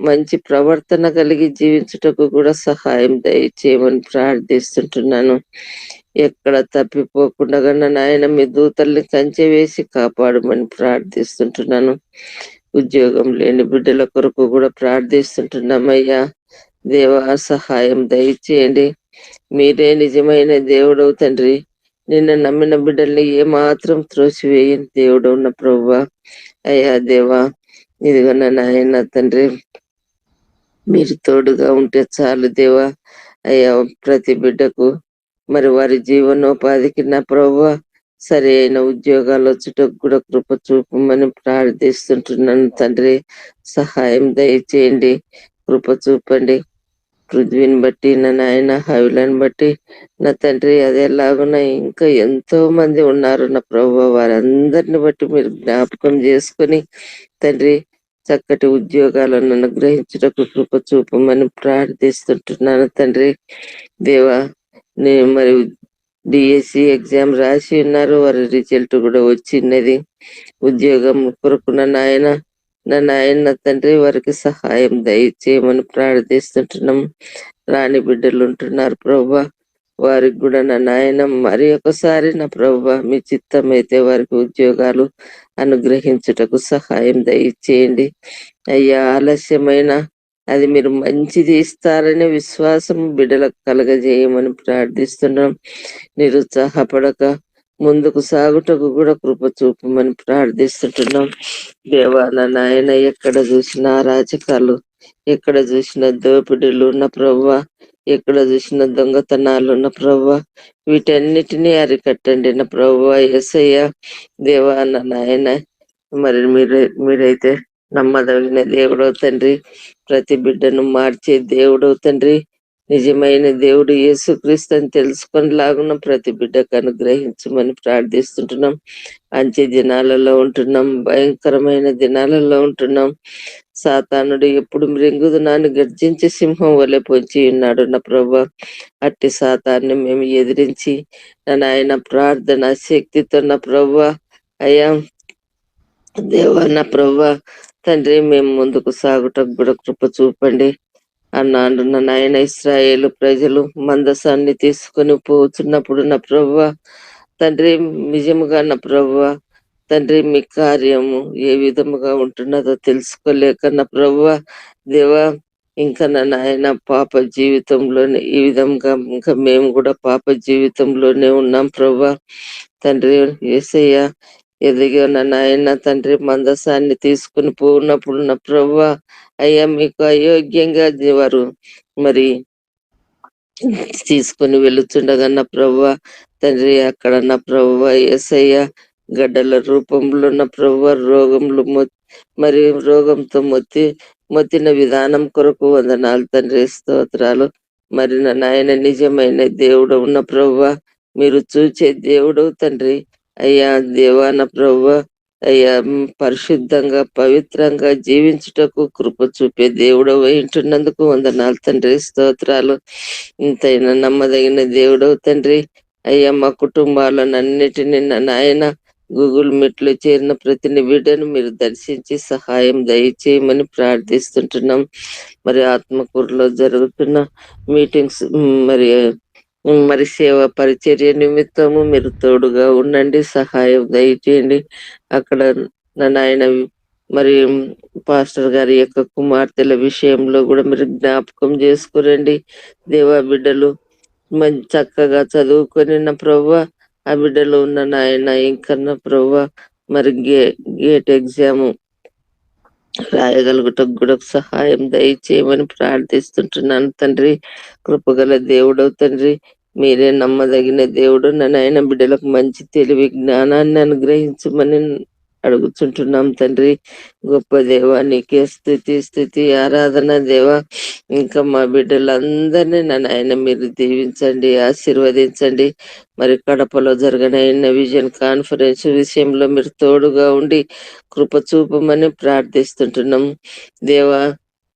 మంచి ప్రవర్తన కలిగి జీవించుటకు కూడా సహాయం దయచేయమని ప్రార్థిస్తుంటున్నాను. ఎక్కడ తప్పిపోకుండా నా నాయన మీ దూతల్ని కంచె వేసి కాపాడమని ప్రార్థిస్తుంటున్నాను. ఉద్యోగం లేని బిడ్డల కొరకు కూడా ప్రార్థిస్తుంటున్నామయ్యా. దేవా సహాయం దయచేయండి. మీరే నిజమైన దేవుడవు తండ్రి. నిన్ను నమ్మిన బిడ్డల్ని ఏమాత్రం త్రోసివేయని దేవుడు ఉన్న ప్రభువా. అయ్యా దేవా ఇదిగో నా నాయన తండ్రి మీరు తోడుగా ఉంటే చాలు దేవా. అయ్యా ప్రతి బిడ్డకు మరి వారి జీవనోపాధికి నా ప్రభువా సరి అయిన ఉద్యోగాలు వచ్చుటకు కూడా కృప చూపమని ప్రార్థిస్తుంటున్నాను తండ్రి. సహాయం దయచేయండి, కృప చూపండి. పృథ్వీని బట్టి నా నాయన హవిలను బట్టి నా తండ్రి అదేలాగున ఇంకా ఎంతో మంది ఉన్నారు నా ప్రభువా. వారందరిని బట్టి మీరు జ్ఞాపకం చేసుకొని తండ్రి చక్కటి ఉద్యోగాలను అనుగ్రహించుటకు కృప చూపమని ప్రార్థిస్తుంటున్నాను తండ్రి. దేవా నేను మరి డిఎస్సి ఎగ్జామ్ రాసి ఉన్నారు, వారి రిజల్ట్ కూడా వచ్చినది. ఉద్యోగం కొరకు నా నాయన తండ్రి వారికి సహాయం దయచేయమని ప్రార్థిస్తుంటున్నాం. రాని బిడ్డలు ఉంటున్నారు ప్రభువా, వారికి కూడా నా నాయన మరి ఒకసారి నా ప్రభువా మీ చిత్తం అయితే వారికి ఉద్యోగాలు అనుగ్రహించుటకు సహాయం దయచేయండి అయ్యా. ఆలస్యమైన అది మీరు మంచిది ఇస్తారనే విశ్వాసం బిడ్డలకు కలగజేయమని ప్రార్థిస్తున్నాం. నిరుత్సాహపడక ముందుకు సాగుటకు కూడా కృప చూపమని ప్రార్థిస్తుంటున్నాం. దేవా నా నాయన ఎక్కడ చూసినా అరాచకాలు, ఎక్కడ చూసిన దోపిడీలు ఉన్న ప్రభువా, ఎక్కడ చూసిన దొంగతనాలు ఉన్న ప్రభువా, వీటన్నిటినీ అరికట్టండి నా ప్రభువా. యేసయ్య దేవా నా నాయన మరి మీరైతే నమ్మదగిన దేవుడవు తండ్రి. ప్రతి బిడ్డను మార్చే దేవుడవు తండ్రి. నిజమైన దేవుడు యేసుక్రీస్తు అని తెలుసుకొని లాగున్న ప్రతి బిడ్డకు అనుగ్రహించమని ప్రార్థిస్తుంటున్నాం. అంచె దినాలలో ఉంటున్నాం, భయంకరమైన దినాలలో ఉంటున్నాం. సాతానుడు ఎప్పుడు మృంగుదునాన్ని గర్జించి సింహం వలె పొంచి ఉన్నాడు నా ప్రభువా. అట్టి సాతాన్ని మేము ఎదిరించి నా నాయన ప్రార్థన శక్తితో నా ప్రభువా అయ్యా దేవా నా ప్రభువా తండ్రి మేము ముందుకు సాగుటకు కూడా కృప చూపండి అన్నాడు నా నాయన. ఇశ్రాయేలు ప్రజలు మందసాన్ని తీసుకొని పోతున్నప్పుడు నా ప్రభువా తండ్రి నిజముగా నా ప్రభువా తండ్రి మీ కార్యము ఏ విధముగా ఉంటున్నదో తెలుసుకోలేక నా ప్రభువా దేవా ఇంకా నా నాయన పాప జీవితంలోనే ఈ విధంగా ఇంకా మేము కూడా పాప జీవితంలోనే ఉన్నాం ప్రభువా. తండ్రి యేసయ్య ఎదిగిన నాయన తండ్రి మందసాన్ని తీసుకుని పోనప్పుడు నా ప్రభువా అయ్యా మీకు అయోగ్యంగా వారు మరి తీసుకుని వెళుతుండగా నా ప్రభువా తండ్రి అక్కడ నా ప్రభువా యేసయ్య గడ్డల రూపంలో నా ప్రభువా రోగములు మరి రోగంతో మొత్తిన విధానం కొరకు వందనాలు తండ్రి, స్తోత్రాలు. మరి నా నాయన నిజమైన దేవుడు ఉన్న ప్రభువా, మీరు చూచే దేవుడు తండ్రి. అయ్యా దేవా నా ప్రభువా అయ్యా పరిశుద్ధంగా పవిత్రంగా జీవించుటకు కృప చూపే దేవుడు వింటున్నందుకు వందనాలు తండ్రి, స్తోత్రాలు. ఇంతైనా నమ్మదగిన దేవుడు తండ్రి. అయ్యా మా కుటుంబాలను అన్నిటినీ నా నాయన గూగుల్ మీట్ లో చేరిన ప్రతి బిడ్డను మీరు దర్శించి సహాయం దయచేయమని ప్రార్థిస్తుంటున్నాం. మరి ఆత్మకూరులో జరుగుతున్న మీటింగ్స్ మరి సేవ పరిచర్య నిమిత్తము మీరు తోడుగా ఉండండి, సహాయం దయచేయండి. అక్కడ నా నాయన మరి పాస్టర్ గారి యొక్క కుమార్తెల విషయంలో కూడా మీరు జ్ఞాపకం చేసుకురండి. దేవా బిడ్డలు మంచి చక్కగా చదువుకొని నా ప్రభువా ఆ బిడ్డలు ఉన్న నాయన ఇంకా నా ప్రభువా మరి గేట్ ఎగ్జామ్ రాయగలుగుటకు కూడా సహాయం దయచేయమని ప్రార్థిస్తుంటున్నాను తండ్రి. కృపగల దేవుడు తండ్రి, మీరే నమ్మదగిన దేవుడు. నాయన బిడ్డలకు మంచి తెలివి జ్ఞానాన్ని అనుగ్రహించమని అడుగుతుంటున్నాం తండ్రి. గొప్ప దేవా నీకే స్థుతి ఆరాధన దేవా. ఇంకా మా బిడ్డలందరినీ నాయన మీరు దీవించండి, ఆశీర్వదించండి. మరి కడపలో జరగనైన విజన్ కాన్ఫరెన్స్ విషయంలో మీరు తోడుగా ఉండి కృప చూపమని ప్రార్థిస్తుంటున్నాం దేవా.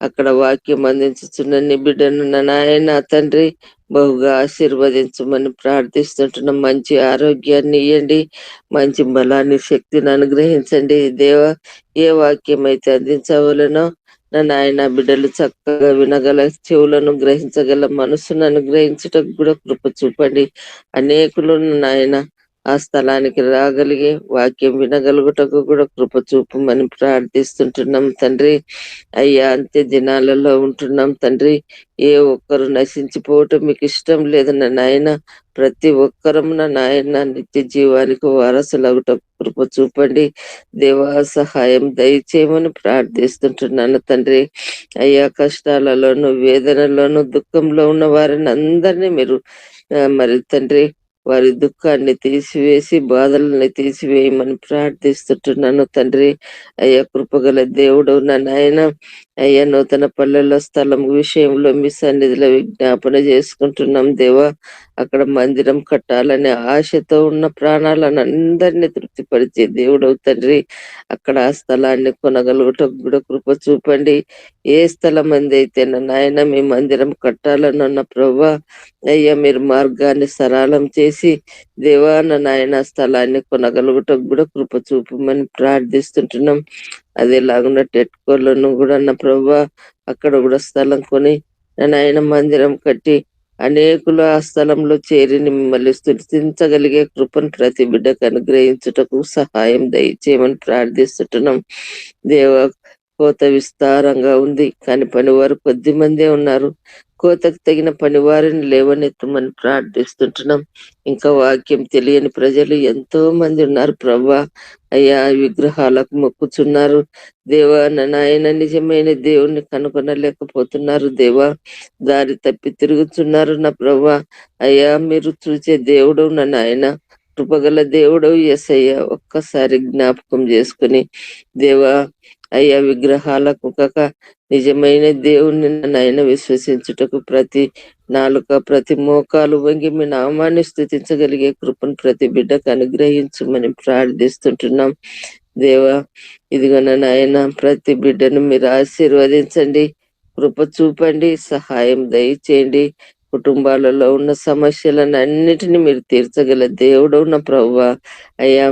అక్కడ వాక్యం అందించుతున్న నీ బిడ్డను నాయన తండ్రి బహుగా ఆశీర్వదించమని ప్రార్థిస్తుంటున్నాం. మంచి ఆరోగ్యాన్ని ఇవ్వండి, మంచి బలాన్ని శక్తిని అనుగ్రహించండి దేవా. ఏ వాక్యం అయితే అందించవలనో నాయన బిడ్డలు చక్కగా వినగల చెవులను గ్రహించగల మనసును అనుగ్రహించటకు కూడా కృప చూపండి. అనేకులు నాయన ఆ స్థలానికి రాగలిగి వాక్యం వినగలుగుటకు కూడా కృప చూపమని ప్రార్థిస్తుంటున్నాం తండ్రి. అయ్యా అంత్య దినాలలో ఉంటున్నాం తండ్రి. ఏ ఒక్కరు నశించిపోవటం మీకు ఇష్టం లేదు నాయన. ప్రతి ఒక్కరం నాయన నిత్య జీవానికి వారసులగుట కృప చూపండి దేవా. సహాయం దయచేయమని ప్రార్థిస్తుంటున్నాను తండ్రి. అయ్యా కష్టాలలోను వేదనలోను దుఃఖంలో ఉన్న వారిని అందరినీ మీరు మరి తండ్రి వారి దుఃఖాన్ని తీసివేసి బాధలని తీసివేయమని ప్రార్థిస్తుంటున్నాను తండ్రి. అయ్యా కృపగల దేవుడు నాయన. అయ్యా నూతన పల్లెల్లో స్థలం విషయంలో మీ సన్నిధిలో విజ్ఞాపన చేసుకుంటున్నాం దేవా. అక్కడ మందిరం కట్టాలనే ఆశతో ఉన్న ప్రాణాలను అందరినీ తృప్తిపరిచే దేవుడు తండ్రి. అక్కడ ఆ స్థలాన్ని కొనగలుగుటకు కూడా కృప చూపండి. ఏ స్థలం అయితే నాయన మీ మందిరం కట్టాలన్న ప్రభువా అయ్యా మీరు మార్గాన్ని సరళం చేసి దేవా నాయన స్థలాన్ని కొనగలుగుటకు కూడా కృప చూపమని ప్రార్థిస్తుంటున్నాం. అదేలాగున్న టెట్కోలను కూడా నా ప్రభువా అక్కడ కూడా స్థలం కొని నాయన మందిరం కట్టి అనేకులు ఆ స్థలంలో చేరి మిమ్మల్ని స్తుతించగలిగే కృపను ప్రతి బిడ్డకు అనుగ్రహించుటకు సహాయం దయచేయమని ప్రార్థిస్తుంటున్నాం దేవా. కోత విస్తారంగా ఉంది కానీ పనివారు కొద్ది మందే ఉన్నారు. కోతకు తగిన పనివారిని లేవనెత్తమని ప్రార్థిస్తుంటున్నాం. ఇంకా వాక్యం తెలియని ప్రజలు ఎంతో మంది ఉన్నారు ప్రభువా. అయ్యా విగ్రహాలకు మొక్కుచున్నారు దేవా. నాయన నిజమైన దేవుణ్ణి కనుగొనలేకపోతున్నారు దేవా. దారి తప్పి తిరుగుతున్నారు నా ప్రభువా. అయ్యా మీరు చూసే దేవుడు నాయన, కృపగల దేవుడు యేసయ్య. ఒక్కసారి జ్ఞాపకం చేసుకుని దేవా అయ్యా విగ్రహాలకు కాక నిజమైన దేవుణ్ణి నాయన విశ్వసించుటకు ప్రతి నాలుక ప్రతి మోకాలు వంగి మీ నామాన్ని స్తుతించగలిగే కృపను ప్రతి బిడ్డకు అనుగ్రహించమని ప్రార్థిస్తుంటున్నాం దేవా. ఇదిగో నాయన ప్రతి బిడ్డను మీరు ఆశీర్వదించండి, కృప చూపండి, సహాయం దయచేయండి. కుటుంబాలలో ఉన్న సమస్యలను అన్నిటిని మీరు తీర్చగల దేవుడు నా ప్రభువా. అయ్యా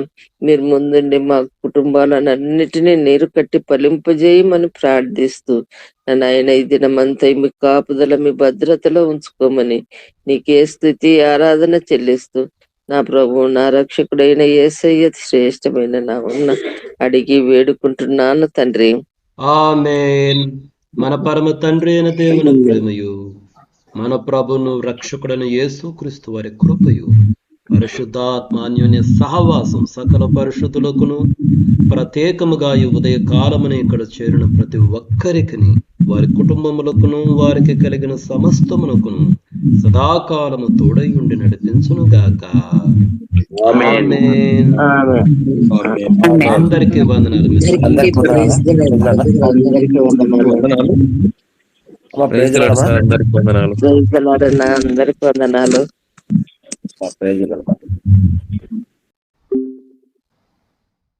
మీరు ముందుండి మా కుటుంబాలను అన్నిటినీ నీరు కట్టి ఫలింపజేయమని ప్రార్థిస్తూ నాయన ఈ దినమంతా మీ కాపుదల మీ భద్రతలో ఉంచుకోమని నీకే స్తుతి ఆరాధన చెల్లిస్తూ నా ప్రభు నా రక్షకుడైన యేసయ్య శ్రేష్టమైన నామమున అడిగి వేడుకుంటున్నాను తండ్రి. ఆమేన్. మన పరమ తండ్రి అయిన దేవుని ప్రేమయు మన ప్రభును రక్షకుడైన యేసుక్రీస్తు వారి కృపయు పరిశుద్ధాత్మ అన్యోన్య సహవాసం సకల పరిశుద్ధులకును ప్రత్యేకముగా ఈ ఉదయ కాలమున ఇక్కడ చేరిన ప్రతి ఒక్కరికిని వారి కుటుంబములకును వారికి కలిగిన సమస్తమునకును సదాకాలము తోడై ఉండి నడిపించును గాక. ఆమేన్. అందరికీ వందనాలు. అందరికీ praise the Lord. అందరికీ వందనాలు. ప్రైజ్ ది లార్డ్ అన్న, అందరికి వందనాలు. ప్రైజ్